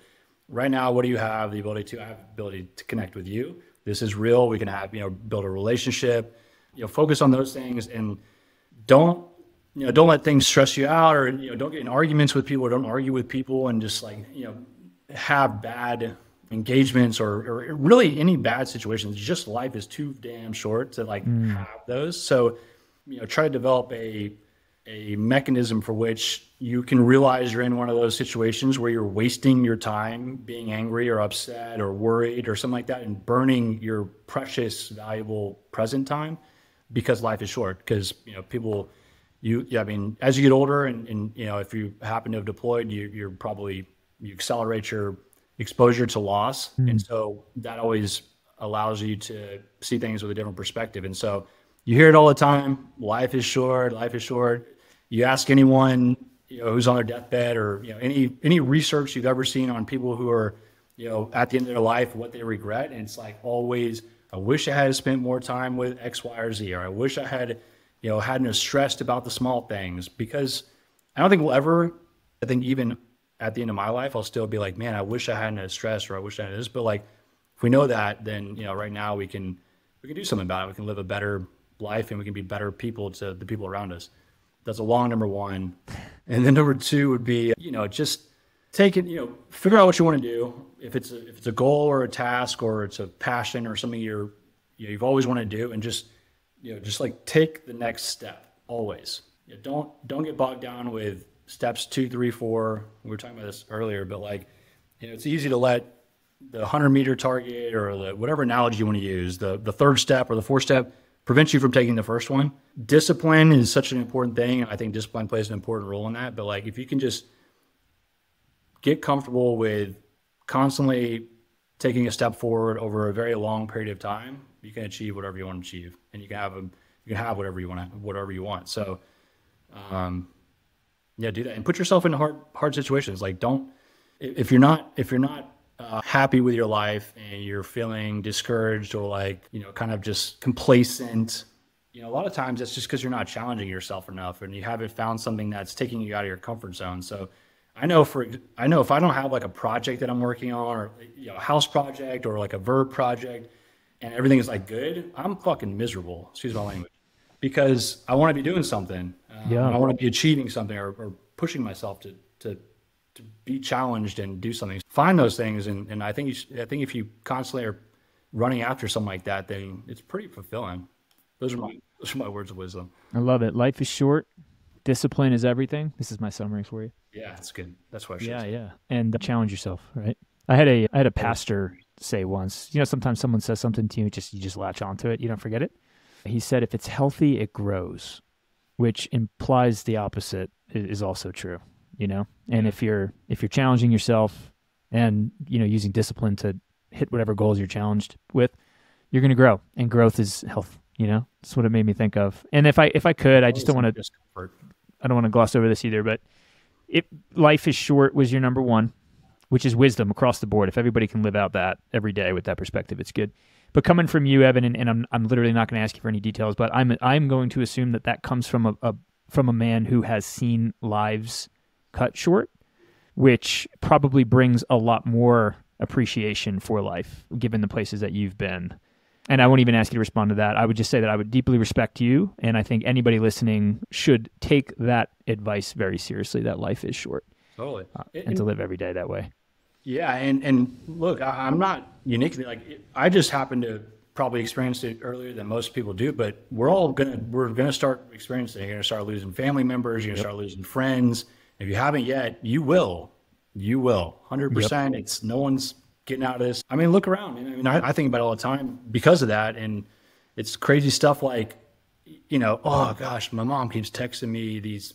right now, what do you have? The ability to connect with you. This is real. We can have, build a relationship, focus on those things, and don't let things stress you out, or, don't get in arguments with people, or don't argue with people, and just like, have bad engagements or really any bad situations. Just life is too damn short to like have those. So, try to develop a mechanism for which you can realize you're in one of those situations where you're wasting your time being angry or upset or worried or something like that, and burning your precious, valuable present time, because life is short. Because people, as you get older, and if you happen to have deployed, you accelerate your exposure to loss, and so that always allows you to see things with a different perspective. And so you hear it all the time: life is short. Life is short. You ask anyone who's on their deathbed, or any research you've ever seen on people who are at the end of their life, what they regret, and it's like always, I wish I had spent more time with X, Y, or Z, or I wish I had hadn't have stressed about the small things. Because I don't think I think even at the end of my life, I'll still be like, man, I wish I hadn't have stressed, or I wish I had this. But like, if we know that, then right now we can do something about it. We can live a better life, and we can be better people to the people around us. That's a long number 1. And then number 2 would be, just take it, figure out what you want to do. If it's a goal or a task, or it's a passion or something you've always wanted to do, and just like take the next step always. Don't get bogged down with steps 2, 3, 4. We were talking about this earlier, but like, it's easy to let the 100-meter target or the whatever analogy you want to use, the third step or the fourth step prevents you from taking the first one. Discipline is such an important thing. I think discipline plays an important role in that. But like, if you can just get comfortable with constantly taking a step forward over a very long period of time, you can achieve whatever you want to achieve, and you can have whatever you want. So, yeah, do that and put yourself in hard situations. Like, if you're not happy with your life and you're feeling discouraged or like, kind of just complacent, a lot of times that's just because you're not challenging yourself enough and you haven't found something that's taking you out of your comfort zone. So I know if I don't have like a project that I'm working on or a house project or like a verb project and everything is like good, I'm fucking miserable. Excuse my language, because I want to be doing something. I want to be achieving something or pushing myself to be challenged and do something. Find those things, and I think if you constantly are running after something like that, then it's pretty fulfilling. Those are my words of wisdom. I love it. Life is short. Discipline is everything. This is my summary for you. Yeah, that's good. That's what I should say. Yeah. And challenge yourself, right? I had a pastor say once, sometimes someone says something to you, you just latch onto it. You don't forget it. He said, if it's healthy, it grows, which implies the opposite is also true. And if you're challenging yourself and, using discipline to hit whatever goals you're challenged with, you're going to grow, and growth is health. That's what it made me think of. And if I could, I just don't want to gloss over this either, but if life is short was your number one, which is wisdom across the board. If everybody can live out that every day with that perspective, it's good. But coming from you, Evan, and I'm literally not going to ask you for any details, but I'm going to assume that comes from a man who has seen lives cut short, which probably brings a lot more appreciation for life, given the places that you've been. And I won't even ask you to respond to that. I would just say that I would deeply respect you, and I think anybody listening should take that advice very seriously, that life is short. Totally. And to live every day that way. Yeah, and look, I'm not uniquely, I just happen to probably experience it earlier than most people do, but we're gonna start experiencing it. You're gonna start losing family members, you're gonna start losing friends. If you haven't yet, you will 100%. It's no one's getting out of this. I mean, look around. I think about it all the time because of that. And it's crazy stuff like, oh gosh, my mom keeps texting me these,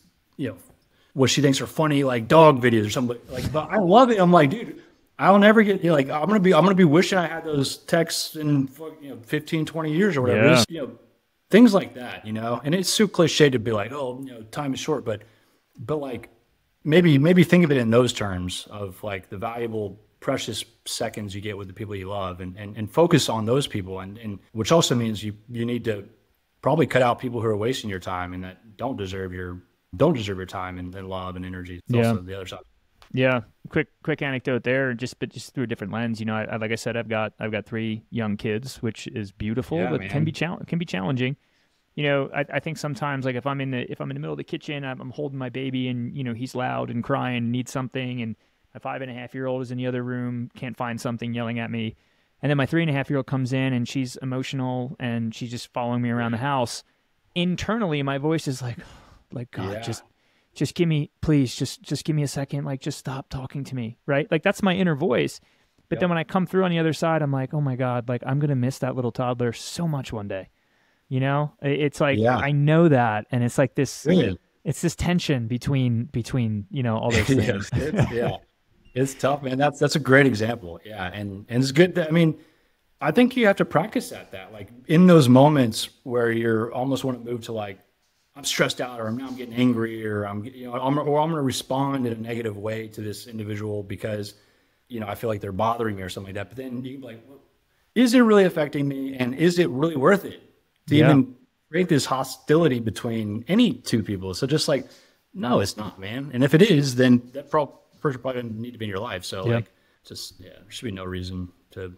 what she thinks are funny, like dog videos or something but I love it. I'm like, dude, I'll never get, I'm going to be wishing I had those texts in 15, 20 years or whatever. Yeah. Just, things like that, and it's so cliche to be like, oh, time is short, but like, maybe think of it in those terms of like the valuable, precious seconds you get with the people you love, and focus on those people, and which also means you need to probably cut out people who are wasting your time and that don't deserve your time and love and energy. It's also the other side. Yeah. Quick anecdote there, but just through a different lens. Like I said, I've got 3 young kids, which is beautiful, but can be challenging. I think sometimes, like if I'm in the middle of the kitchen, I'm holding my baby and, he's loud and crying, needs something. And my 5.5-year-old is in the other room, can't find something, yelling at me. And then my 3.5-year-old comes in and she's emotional and she's just following me around the house. Internally, my voice is like God, just give me, please, just give me a second. Like, just stop talking to me. Right. Like that's my inner voice. But then when I come through on the other side, I'm like, oh my God, like I'm going to miss that little toddler so much one day. It's like, I know that. And it's like this, it's this tension between, all those things. It's tough, man. That's a great example. Yeah. And it's good that, I think you have to practice that, like in those moments where you're almost want to move to like, I'm stressed out, or I'm getting angry, or I'm going to respond in a negative way to this individual because, I feel like they're bothering me or something like that. But then you can be like, well, is it really affecting me? And is it really worth it to even create this hostility between any two people? So just like, no, it's not, man. And if it is, then that person probably doesn't need to be in your life. So there should be no reason to,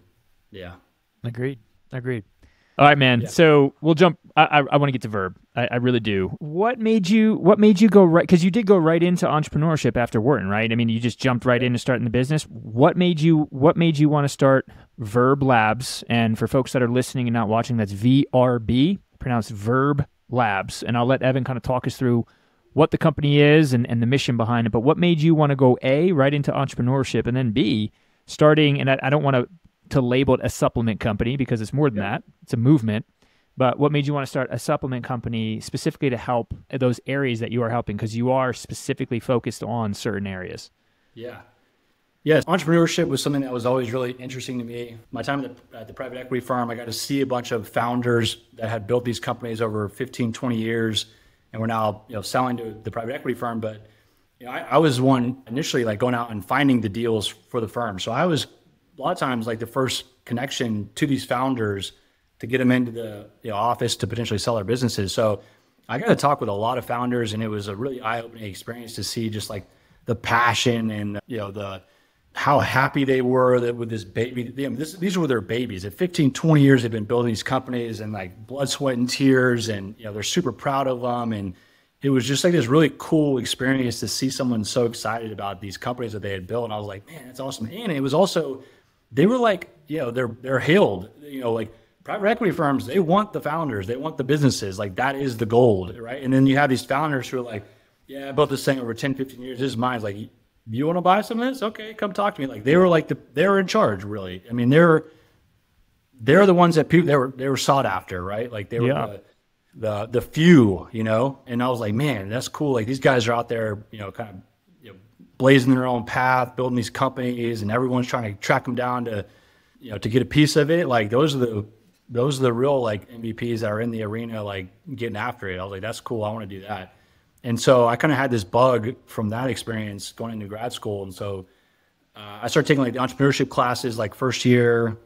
Agreed. All right, man. Yeah. So we'll jump. I want to get to verb. I really do. What made you go right? Because you did go right into entrepreneurship after Wharton, right? You just jumped right into starting the business. What made you want to start VRB Labs? And for folks that are listening and not watching, that's VRB, pronounced Verb Labs. And I'll let Evan kind of talk us through what the company is and the mission behind it. But what made you want to go A, right into entrepreneurship, and then B, starting, and I don't want to label it a supplement company because it's more than that. It's a movement. But what made you want to start a supplement company specifically to help those areas that you are helping? Because you are specifically focused on certain areas. Yeah. Yes, entrepreneurship was something that was always really interesting to me. My time at the private equity firm, I got to see a bunch of founders that had built these companies over 15, 20 years, and were now selling to the private equity firm. But I was one initially like going out and finding the deals for the firm. So I was a lot of times like the first connection to these founders to get them into the office to potentially sell their businesses. So I got to talk with a lot of founders, and it was a really eye-opening experience to see just like the passion and how happy they were that with this baby. These were their babies. At 15, 20 years, they've been building these companies, and like blood, sweat, and tears, and they're super proud of them. And it was just like this really cool experience to see someone so excited about these companies that they had built. And I was like, man, that's awesome. And it was also, they were like, they're hailed, like private equity firms, they want the founders, they want the businesses. Like that is the gold, right? And then you have these founders who are like, yeah, I built this thing over 10, 15 years. This is mine. It's like, you want to buy some of this? Okay, come talk to me. Like they were like they were in charge, really. I mean, they're the ones that people they were sought after, right? Like they were the few, And I was like, man, that's cool. Like these guys are out there, kind of blazing their own path, building these companies, and everyone's trying to track them down to to get a piece of it. Like those are the real like MVPs that are in the arena, like getting after it. I was like, that's cool. I want to do that. And so I kind of had this bug from that experience going into grad school. And so I started taking like the entrepreneurship classes, like first year,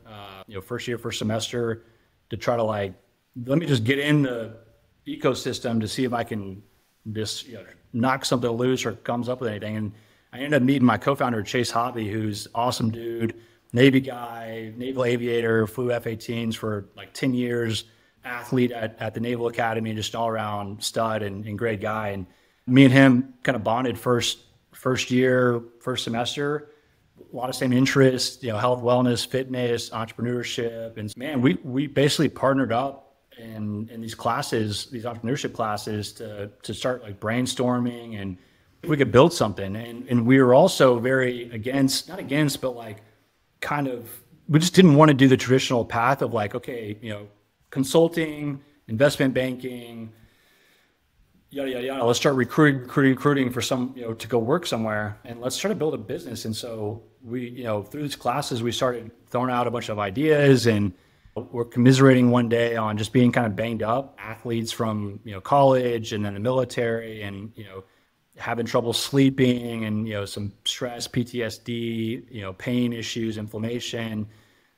first semester, to try to like, let me just get in the ecosystem to see if I can just knock something loose or comes up with anything. And I ended up meeting my co-founder, Chase Hobby, who's awesome dude, Navy guy, naval aviator, flew F-18s for like 10 years. Athlete at the Naval Academy, just all around stud and great guy. And me and him kind of bonded first year, first semester, a lot of same interests, health, wellness, fitness, entrepreneurship. And man, we basically partnered up in these classes, these entrepreneurship classes to start like brainstorming and if we could build something. And we were also very not against, but like kind of, we just didn't want to do the traditional path of like, okay, consulting, investment banking, yada, yada, yada. Let's start recruiting for some, to go work somewhere, and let's try to build a business. And so we, through these classes, we started throwing out a bunch of ideas, and we're commiserating one day on just being kind of banged up, athletes from, college and then the military, and, having trouble sleeping and, some stress, PTSD, pain issues, inflammation,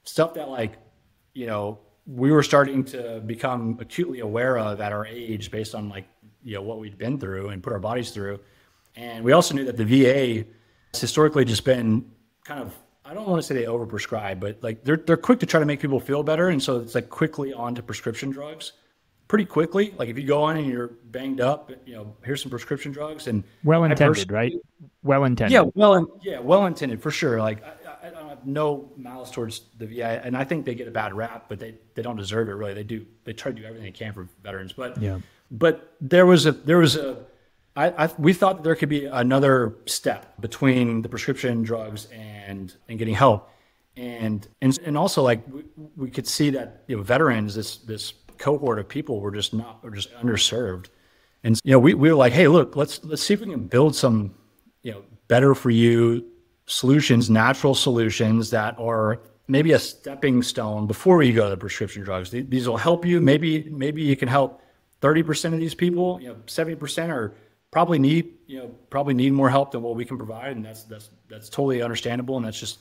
stuff that like, we were starting to become acutely aware of at our age based on like, what we'd been through and put our bodies through. And we also knew that the VA has historically just been kind of, I don't want to say they overprescribe, but like they're quick to try to make people feel better. And so it's like quickly onto prescription drugs pretty quickly. Like if you go on and you're banged up, here's some prescription drugs. And well-intended, right? Well-intended. Yeah, well-intended for sure. Like I don't have no malice towards the VA, and I think they get a bad rap, but they don't deserve it really. They try to do everything they can for veterans. But we thought that there could be another step between the prescription drugs and getting help, and also like we could see that veterans, this cohort of people were just underserved, and we were like, hey, look, let's see if we can build some better for you solutions, natural solutions that are maybe a stepping stone before you go to the prescription drugs. These will help you. Maybe you can help 30% of these people. 70% are probably need more help than what we can provide, and that's totally understandable. And that's just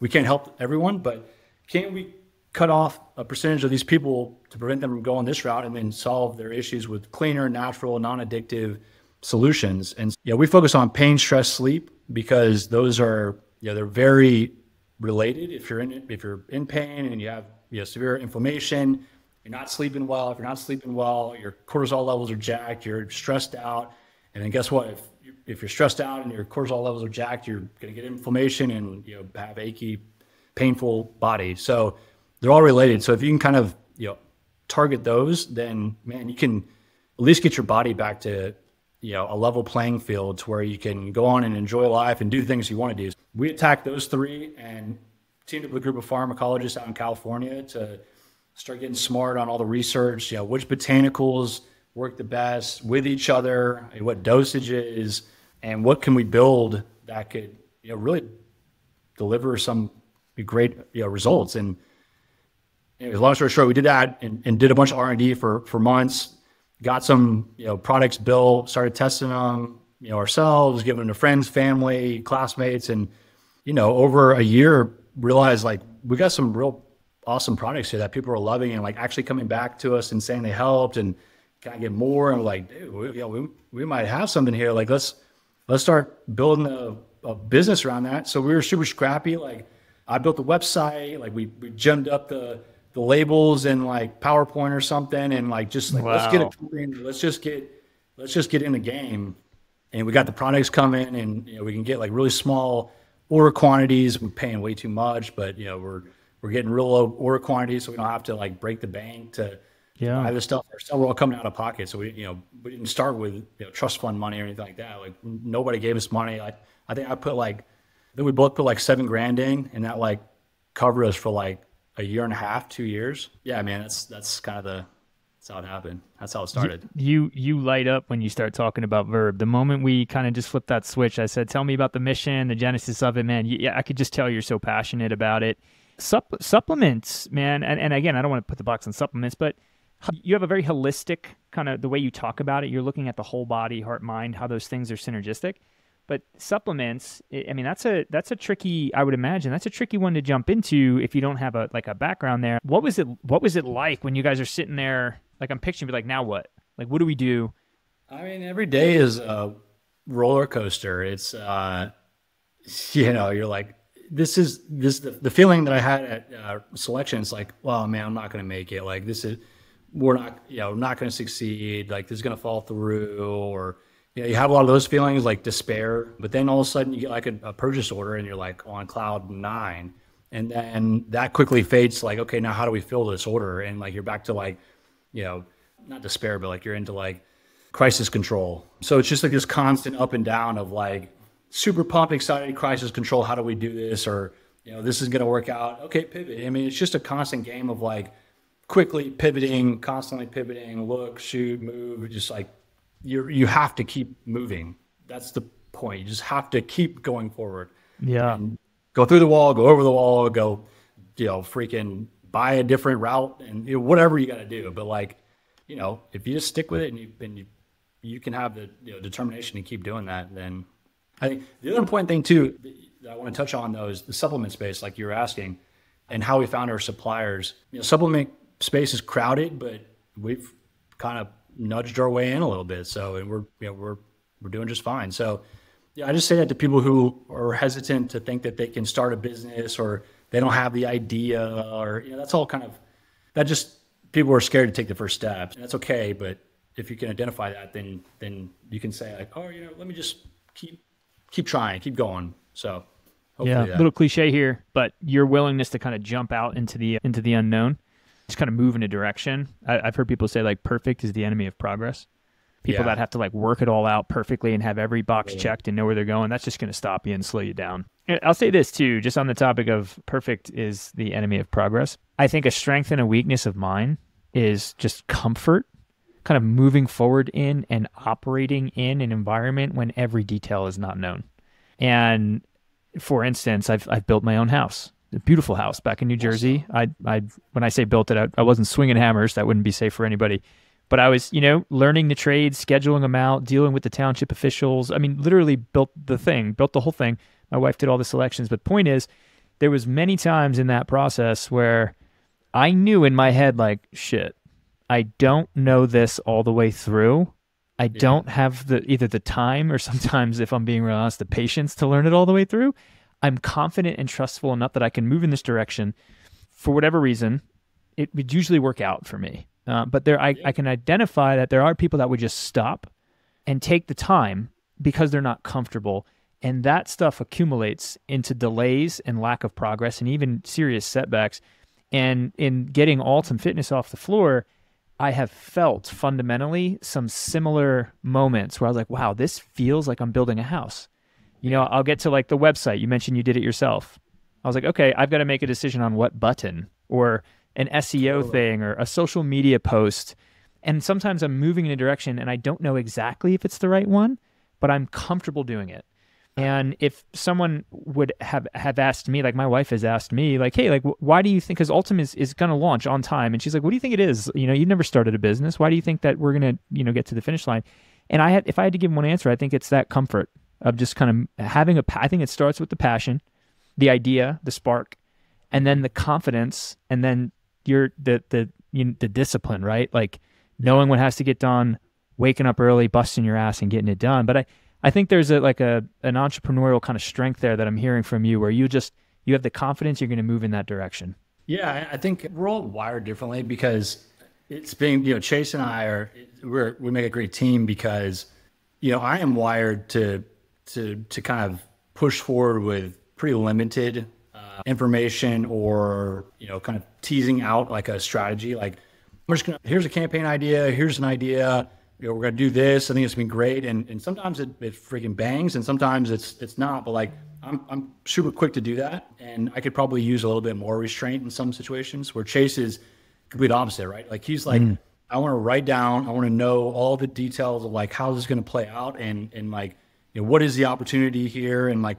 we can't help everyone, but can't we cut off a percentage of these people to prevent them from going this route and then solve their issues with cleaner, natural, non-addictive solutions? And we focus on pain, stress, sleep, because those are they're very related. If you're in pain and you have severe inflammation, you're not sleeping well. If you're not sleeping well, your cortisol levels are jacked, you're stressed out, and then guess what? If you're stressed out and your cortisol levels are jacked, you're going to get inflammation and have achy, painful body. So they're all related. So if you can kind of target those, then man, you can at least get your body back to a level playing field to where you can go on and enjoy life and do things you want to do. We attacked those three and teamed up with a group of pharmacologists out in California to start getting smart on all the research, which botanicals work the best with each other, what dosages, and what can we build that could, really deliver some great, results. And long story short, we did that and did a bunch of R&D for months, got some, products built, started testing them, ourselves, giving them to friends, family, classmates. And, over a year, realized like we got some real awesome products here that people are loving and like actually coming back to us and saying they helped and can I get more? And we're like, dude, we might have something here. Like, let's start building a business around that. So we were super scrappy. Like I built the website, like we gemmed up the labels in like PowerPoint or something. And like, just like, let's get it. Let's just get in the game. And we got the products coming and, we can get like really small order quantities. We're paying way too much, but we're getting real low order quantities. So we don't have to like break the bank to buy this stuff. We're all coming out of pocket. So we didn't start with trust fund money or anything like that. Like nobody gave us money. I think we both put like $7,000 in, and that like covered us for like a year and a half, 2 years. Yeah, man, that's kind of that's how it happened. That's how it started. You light up when you start talking about Verb. The moment we kind of just flipped that switch, I said, tell me about the mission, the genesis of it, man. Yeah, I could just tell you're so passionate about it. Supplements, man. And again, I don't want to put the box on supplements, but you have a very holistic kind of the way you talk about it. You're looking at the whole body, heart, mind, how those things are synergistic. But supplements, I mean, that's a tricky, I would imagine, that's a tricky one to jump into if you don't have a background there. What was it like when you guys are sitting there? Like I'm picturing, be like, now what? Like, what do we do? I mean, every day is a roller coaster. It's, you're like, the feeling that I had at selection. It's like, well, man, I'm not going to make it. Like we're not going to succeed. Like this is going to fall through, or, you have a lot of those feelings like despair, but then all of a sudden you get like a purchase order and you're like on cloud 9. And then that quickly fades to like, okay, now how do we fill this order? And like, you're back to like, not despair, but like you're into like crisis control. So it's just like this constant up and down of like super pumped, excited, crisis control. How do we do this? Or, this is going to work out. Okay, pivot. I mean, it's just a constant game of like quickly pivoting, constantly pivoting, look, shoot, move, just like you have to keep moving. That's the point. You just have to keep going forward. Yeah. And go through the wall, go over the wall, go, freaking buy a different route and whatever you got to do. But like, if you just stick with it and you can have the determination to keep doing that, then I think the other important thing too that I want to touch on though is the supplement space, like you were asking, and how we found our suppliers. Supplement space is crowded, but we've kind of nudged our way in a little bit. So, and we're doing just fine. So yeah, I just say that to people who are hesitant to think that they can start a business or they don't have the idea, or, that's all kind of, that just, people are scared to take the first steps. And that's okay. But if you can identify that, then you can say like, oh, let me just keep trying, keep going. So hopefully a little cliche here, but your willingness to kind of jump out into the unknown, just kind of move in a direction. I've heard people say like perfect is the enemy of progress. People that have to like work it all out perfectly and have every box checked and know where they're going, that's just going to stop you and slow you down. I'll say this too, just on the topic of perfect is the enemy of progress. I think a strength and a weakness of mine is just comfort, kind of moving forward in and operating in an environment when every detail is not known. And for instance, I've built my own house, a beautiful house back in New Jersey. I when I say built it, I wasn't swinging hammers. That wouldn't be safe for anybody. But I was, learning the trades, scheduling them out, dealing with the township officials. I mean, literally built the whole thing. My wife did all the selections. But point is, there was many times in that process where I knew in my head, like, shit, I don't know this all the way through. I don't have either the time or sometimes, if I'm being real honest, the patience to learn it all the way through. I'm confident and trustful enough that I can move in this direction. For whatever reason, it would usually work out for me. But I can identify that there are people that would just stop and take the time because they're not comfortable. And that stuff accumulates into delays and lack of progress and even serious setbacks. And in getting Altum Fitness off the floor, I have felt fundamentally some similar moments where I was like, wow, this feels like I'm building a house. I'll get to like the website. You mentioned you did it yourself. I was like, okay, I've got to make a decision on what button or an SEO thing or a social media post. And sometimes I'm moving in a direction and I don't know exactly if it's the right one, but I'm comfortable doing it. And if someone would have asked me, like my wife has asked me, like, hey, like, why do you think, because Ultim is going to launch on time. And she's like, what do you think it is? You've never started a business. Why do you think that we're going to, get to the finish line? And if I had to give one answer, I think it's that comfort of just kind of having I think it starts with the passion, the idea, the spark, and then the confidence, and then the discipline, right? Like knowing what has to get done, waking up early, busting your ass and getting it done. But I think there's an entrepreneurial kind of strength there that I'm hearing from you, where you have the confidence you're going to move in that direction. Yeah, I think we're all wired differently because it's being, Chase and I we make a great team because, I am wired to kind of push forward with pretty limited information or, kind of teasing out like a strategy. Like here's a campaign idea, here's an idea. We're going to do this. I think it's been great. And sometimes it freaking bangs and sometimes it's not, but like, I'm super quick to do that. And I could probably use a little bit more restraint in some situations where Chase is complete opposite, right? Like he's like, I want to write down, I want to know all the details of like, how this is going to play out. And like, what is the opportunity here? And like,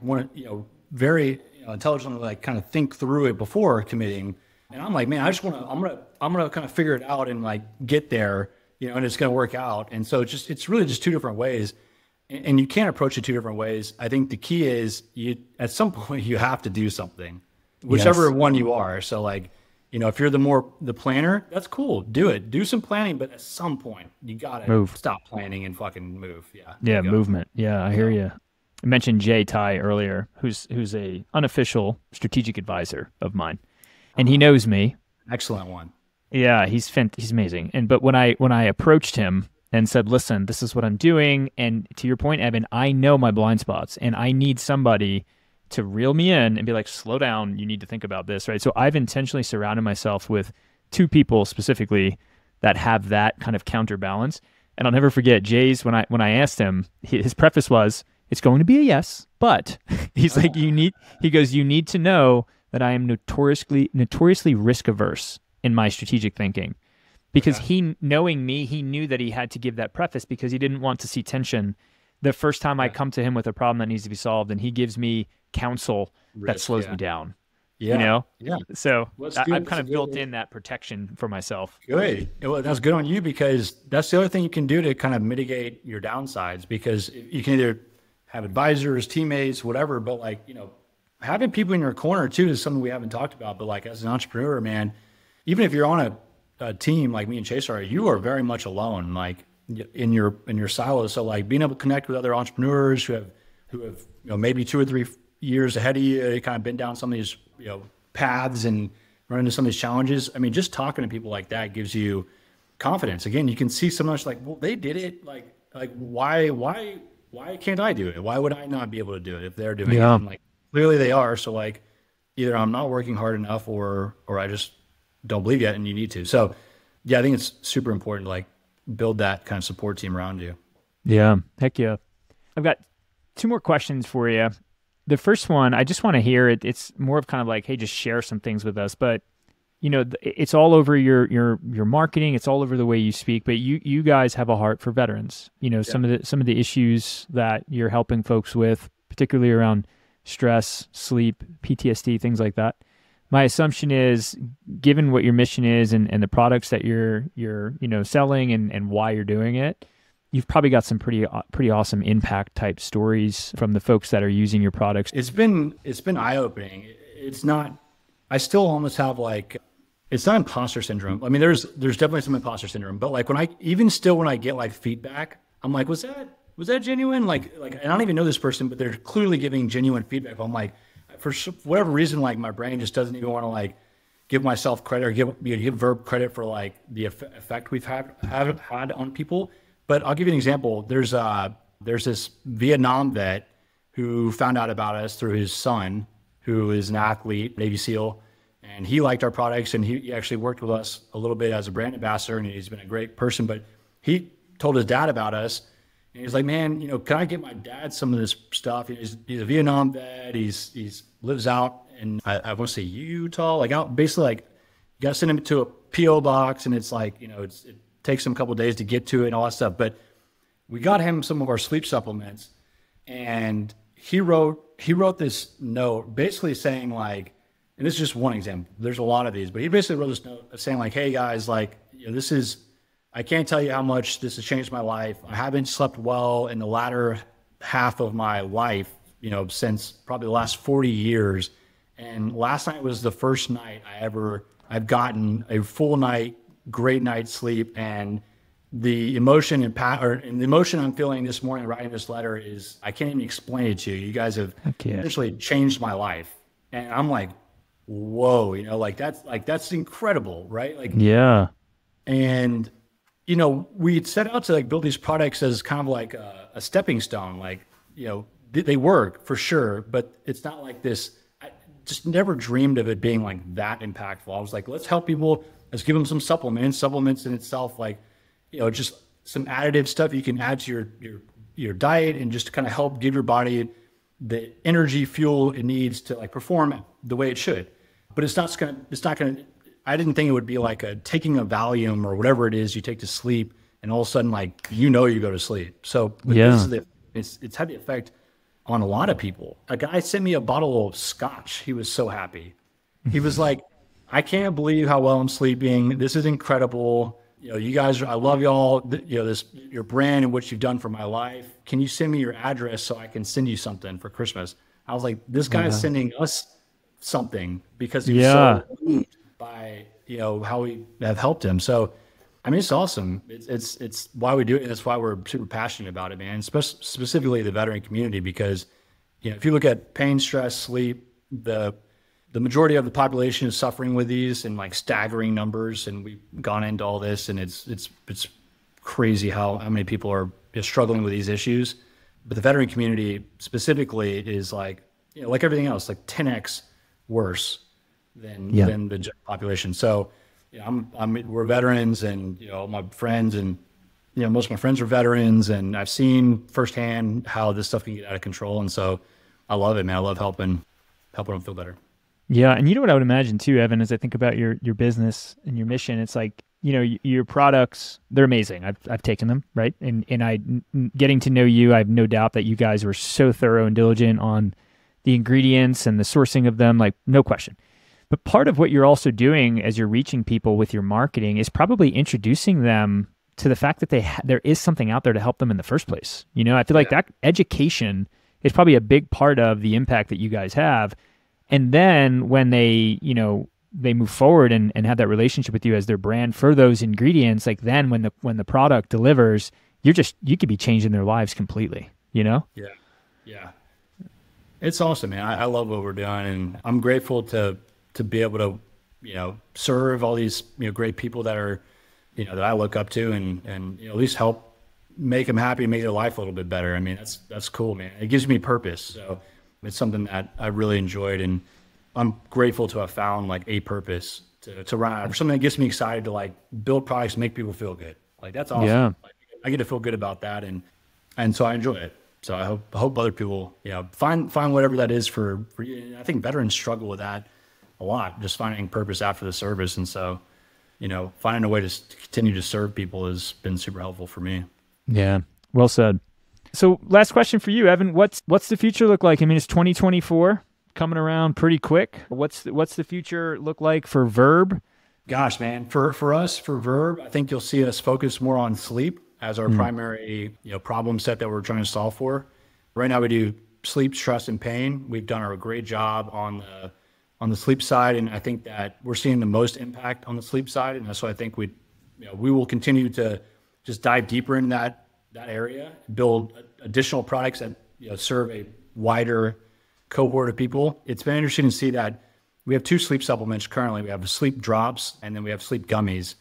very intelligently, like kind of think through it before committing. And I'm like, man, I'm going to kind of figure it out and like get there. And it's going to work out. And so it's really just two different ways. And you can't approach it two different ways. I think the key is at some point you have to do something, whichever one you are. So like, if you're the planner, that's cool. Do it. Do some planning, but at some point you got to stop planning and fucking move. Yeah. Yeah. Movement. Yeah. I hear you. I mentioned Jay Tai earlier, who's a unofficial strategic advisor of mine, and he knows me. Excellent one. Yeah, he's amazing. But when I approached him and said, listen, this is what I'm doing, and to your point, Evan, I know my blind spots, and I need somebody to reel me in and be like, slow down, you need to think about this, right? So I've intentionally surrounded myself with two people specifically that have that kind of counterbalance. And I'll never forget Jay's, when I asked him, his preface was, it's going to be a yes, but he's like, you need to know that I am notoriously risk averse in my strategic thinking, because knowing me, he knew that he had to give that preface because he didn't want to see tension the first time I come to him with a problem that needs to be solved, and he gives me counsel that slows me down. Yeah. So I've kind of built in that protection for myself. Good. Well, that's good on you, because that's the other thing you can do to kind of mitigate your downsides, because you can either have advisors, teammates, whatever, but like, having people in your corner too is something we haven't talked about. But like as an entrepreneur, man, even if you're on a team like me and Chase are, you are very much alone, like in your silos. So like being able to connect with other entrepreneurs who have maybe 2 or 3 years ahead of you, kind of been down some of these paths and run into some of these challenges. I mean, just talking to people like that gives you confidence. Again, you can see so much like, well, they did it. Like why can't I do it? Why would I not be able to do it if they're doing it? And like clearly they are. So like either I'm not working hard enough or I just don't believe yet, and you need to. So yeah, I think it's super important to like build that kind of support team around you. Yeah. Heck yeah. I've got 2 more questions for you. The first one, I just want to hear it. It's more of kind of like, hey, just share some things with us, but it's all over your marketing. It's all over the way you speak, but you guys have a heart for veterans. Some of the issues that you're helping folks with, particularly around stress, sleep, PTSD, things like that. My assumption is, given what your mission is and the products that you're selling and why you're doing it, you've probably got some pretty awesome impact type stories from the folks that are using your products. It's been eye-opening. It's not, I still almost have like, it's not imposter syndrome. I mean, there's definitely some imposter syndrome, but like when I get like feedback, I'm like, was that genuine? Like, and I don't even know this person, but they're clearly giving genuine feedback. I'm like, for whatever reason, like my brain just doesn't even want to like give myself credit or give Verb credit for like the effect we've had on people. But I'll give you an example. There's this Vietnam vet who found out about us through his son, who is an athlete, Navy SEAL, and he liked our products, and he actually worked with us a little bit as a brand ambassador, and he's been a great person. But he told his dad about us, and he's like, man, can I get my dad some of this stuff? He's a Vietnam vet. He's lives out in, I want to say Utah, like out basically like you got to send him to a PO box, and it's like, it takes him a couple of days to get to it and all that stuff. But we got him some of our sleep supplements, and he wrote this note basically saying like, and this is just one example, there's a lot of these, but he basically wrote this note saying like, hey guys, like, I can't tell you how much this has changed my life. I haven't slept well in the latter half of my life, since probably the last 40 years. And last night was the first night I've gotten a full night, great night's sleep. And the emotion and the emotion I'm feeling this morning writing this letter is, I can't even explain it to you. You guys have essentially changed my life. And I'm like, whoa, that's incredible, right? Like, yeah. And, we set out to like build these products as kind of like a stepping stone, like, they work for sure, but it's not like this. I just never dreamed of it being like that impactful. I was like, let's help people. Let's give them some supplements in itself, like, just some additive stuff you can add to your diet and just kind of help give your body the energy fuel it needs to like perform the way it should. But it's not gonna, I didn't think it would be like taking a Valium or whatever it is you take to sleep, and all of a sudden, like, you go to sleep. So it's had the effect on a lot of people. A guy sent me a bottle of scotch. He was so happy. He was like, I can't believe how well I'm sleeping. This is incredible. You guys, I love y'all. Your brand and what you've done for my life. Can you send me your address so I can send you something for Christmas? I was like, this guy is sending us something because he was so moved by how we have helped him. So I mean, it's awesome. It's why we do it, and it's why we're super passionate about it, man. Specifically the veteran community, because if you look at pain, stress, sleep, the majority of the population is suffering with these in like staggering numbers, and we've gone into all this, and it's crazy how many people are struggling with these issues. But the veteran community specifically is like like everything else, like 10x worse than the general population. So we're veterans, and my friends, and most of my friends are veterans, and I've seen firsthand how this stuff can get out of control. And so I love it, man. I love helping them feel better. Yeah. And what I would imagine too, Evan, as I think about your business and your mission, it's like, your products, they're amazing. I've taken them, right? And getting to know you, I have no doubt that you guys were so thorough and diligent on the ingredients and the sourcing of them, like no question. But part of what you're also doing as you're reaching people with your marketing is probably introducing them to the fact that there is something out there to help them in the first place. I feel like that education is probably a big part of the impact that you guys have. And then when they move forward and have that relationship with you as their brand for those ingredients, like then when the product delivers, you could be changing their lives completely, Yeah. It's awesome, man. I love what we're doing, and I'm grateful to be able to, serve all these, great people that are, that I look up to, and at least help make them happy, make their life a little bit better. I mean, that's cool, man. It gives me purpose. So it's something that I really enjoyed, and I'm grateful to have found like a purpose to run out, or something that gets me excited to like build products, make people feel good. Like that's awesome. Yeah. Like, I get to feel good about that. And so I enjoy it. So I hope other people, find whatever that is for you. I think veterans struggle with that a lot, just finding purpose after the service. And so, finding a way to continue to serve people has been super helpful for me. Yeah. Well said. So last question for you, Evan, what's the future look like? I mean, it's 2024 coming around pretty quick. What's the future look like for VRB? Gosh, man, for us, for VRB, I think you'll see us focus more on sleep as our primary, problem set that we're trying to solve for. Right now we do sleep, stress, and pain. We've done a great job on the sleep side, and I think that we're seeing the most impact on the sleep side. And so I think we will continue to just dive deeper in that area, build additional products that serve a wider cohort of people. It's been interesting to see that we have 2 sleep supplements currently. We have sleep drops, and then we have sleep gummies,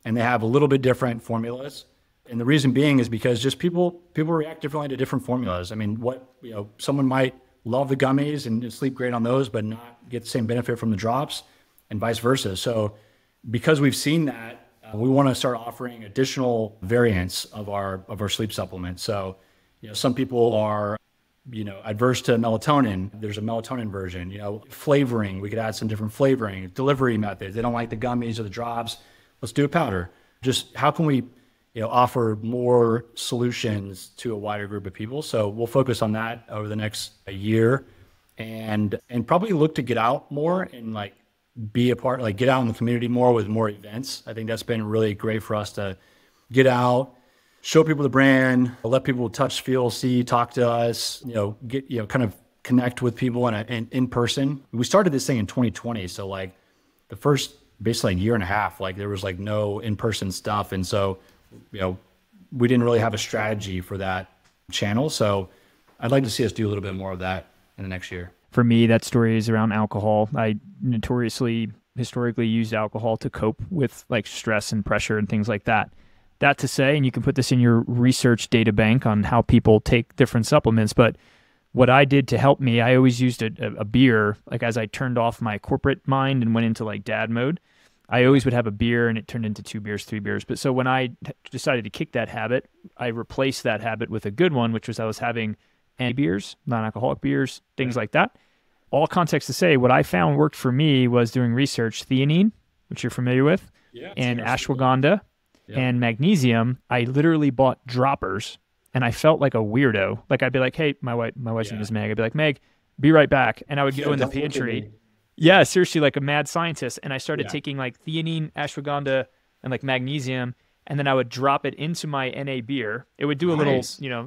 and they have a little bit different formulas. And the reason being is because just people react differently to different formulas. I mean, someone might love the gummies and sleep great on those, but not get the same benefit from the drops. and vice versa. So because we've seen that, we want to start offering additional variants of our sleep supplement. So, some people are, adverse to melatonin. There's a melatonin version, flavoring. We could add some different flavoring, delivery methods. They don't like the gummies or the drops. Let's do a powder. Just how can we, offer more solutions to a wider group of people? So we'll focus on that over the next year, and probably look to get out more and like be a part, like get out in the community more with more events. I think that's been really great for us to get out, show people the brand, let people touch, feel, see, talk to us, get, kind of connect with people in person. We started this thing in 2020. So like the first basically a year and a half, like there was like no in-person stuff. And so, we didn't really have a strategy for that channel. So I'd like to see us do a little bit more of that in the next year. For me, that story is around alcohol. I notoriously, historically used alcohol to cope with like stress and pressure and things like that. That to say, and you can put this in your research data bank on how people take different supplements, but what I did to help me, I always used a beer, like as I turned off my corporate mind and went into like dad mode, I always would have a beer and it turned into 2 beers, 3 beers. But so when I decided to kick that habit, I replaced that habit with a good one, which was I was having beers, non-alcoholic beers, things like that. All context to say, what I found worked for me was doing research, theanine, which you're familiar with, and ashwagandha and magnesium. I literally bought droppers and I felt like a weirdo. Like I'd be like, hey, my wife's name is Meg. I'd be like, Meg, be right back. And I would go in the pantry. Yeah, seriously, like a mad scientist. And I started taking like theanine, ashwagandha, and like magnesium. And then I would drop it into my NA beer. It would do a little,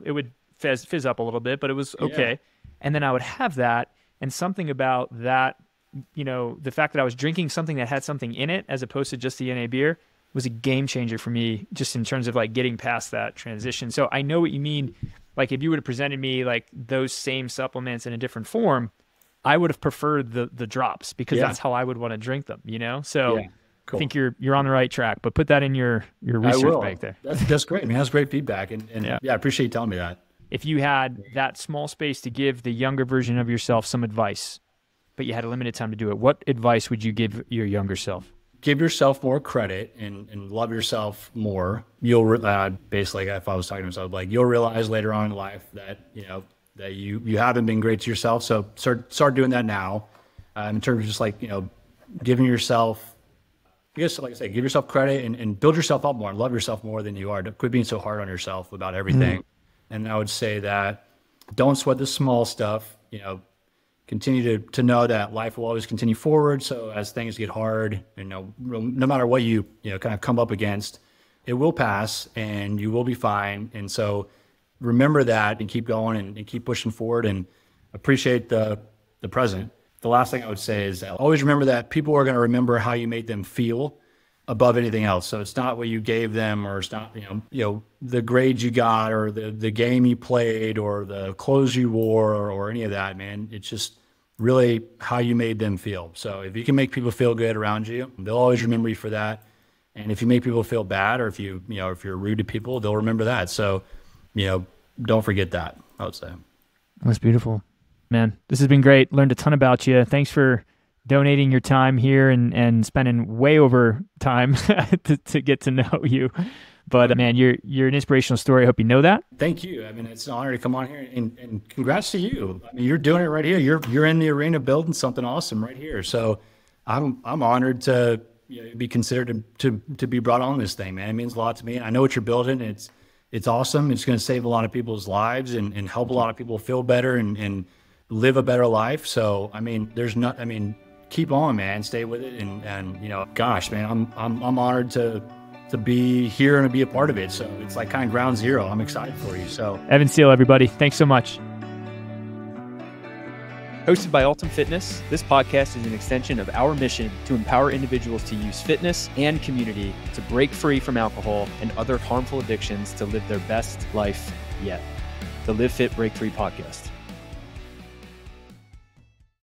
it would fizz up a little bit, but it was okay. And then I would have that. And something about that, the fact that I was drinking something that had something in it as opposed to just the NA beer was a game changer for me, just in terms of like getting past that transition. So I know what you mean. Like if you would have presented me like those same supplements in a different form, I would have preferred the drops because that's how I would want to drink them, So cool. I think you're on the right track, but put that in your research bank there. That's great. I mean, that's great feedback. And I appreciate you telling me that. If you had that small space to give the younger version of yourself some advice, but you had a limited time to do it, what advice would you give your younger self? Give yourself more credit and love yourself more. You'll basically, if I was talking to myself, like you'll realize later on in life that, that you haven't been great to yourself. So start doing that now, in terms of just like, giving yourself, I guess, like I say, give yourself credit and build yourself up more and love yourself more than you are. Quit being so hard on yourself about everything. And I would say that don't sweat the small stuff, continue to know that life will always continue forward. So as things get hard, no matter what you kind of come up against, it will pass and you will be fine. And so remember that and keep going and keep pushing forward and appreciate the present. The last thing I would say is always remember that people are going to remember how you made them feel above anything else. So it's not what you gave them, or it's not, the grades you got, or the game you played, or the clothes you wore, or any of that, man. It's just really how you made them feel. So if you can make people feel good around you, they'll always remember you for that. And if you make people feel bad, or if if you're rude to people, they'll remember that. So, don't forget that, I would say. That's beautiful, man. This has been great. Learned a ton about you. Thanks for donating your time here and spending way over time to get to know you. But man, you're an inspirational story. I hope you know that. Thank you. I mean, it's an honor to come on here, and congrats to you. I mean, you're doing it right here. You're in the arena building something awesome right here. So I'm honored to be considered to be brought on this thing, man. It means a lot to me. I know what you're building. It's awesome. It's going to save a lot of people's lives and help a lot of people feel better and live a better life. So, I mean, keep on, man, stay with it. And gosh, man, I'm honored to be here and to be a part of it. So it's like kind of ground zero. I'm excited for you. So Evan Seale, everybody, thanks so much. Hosted by Ultimate Fitness, this podcast is an extension of our mission to empower individuals to use fitness and community to break free from alcohol and other harmful addictions to live their best life yet. The Live Fit Break Free podcast.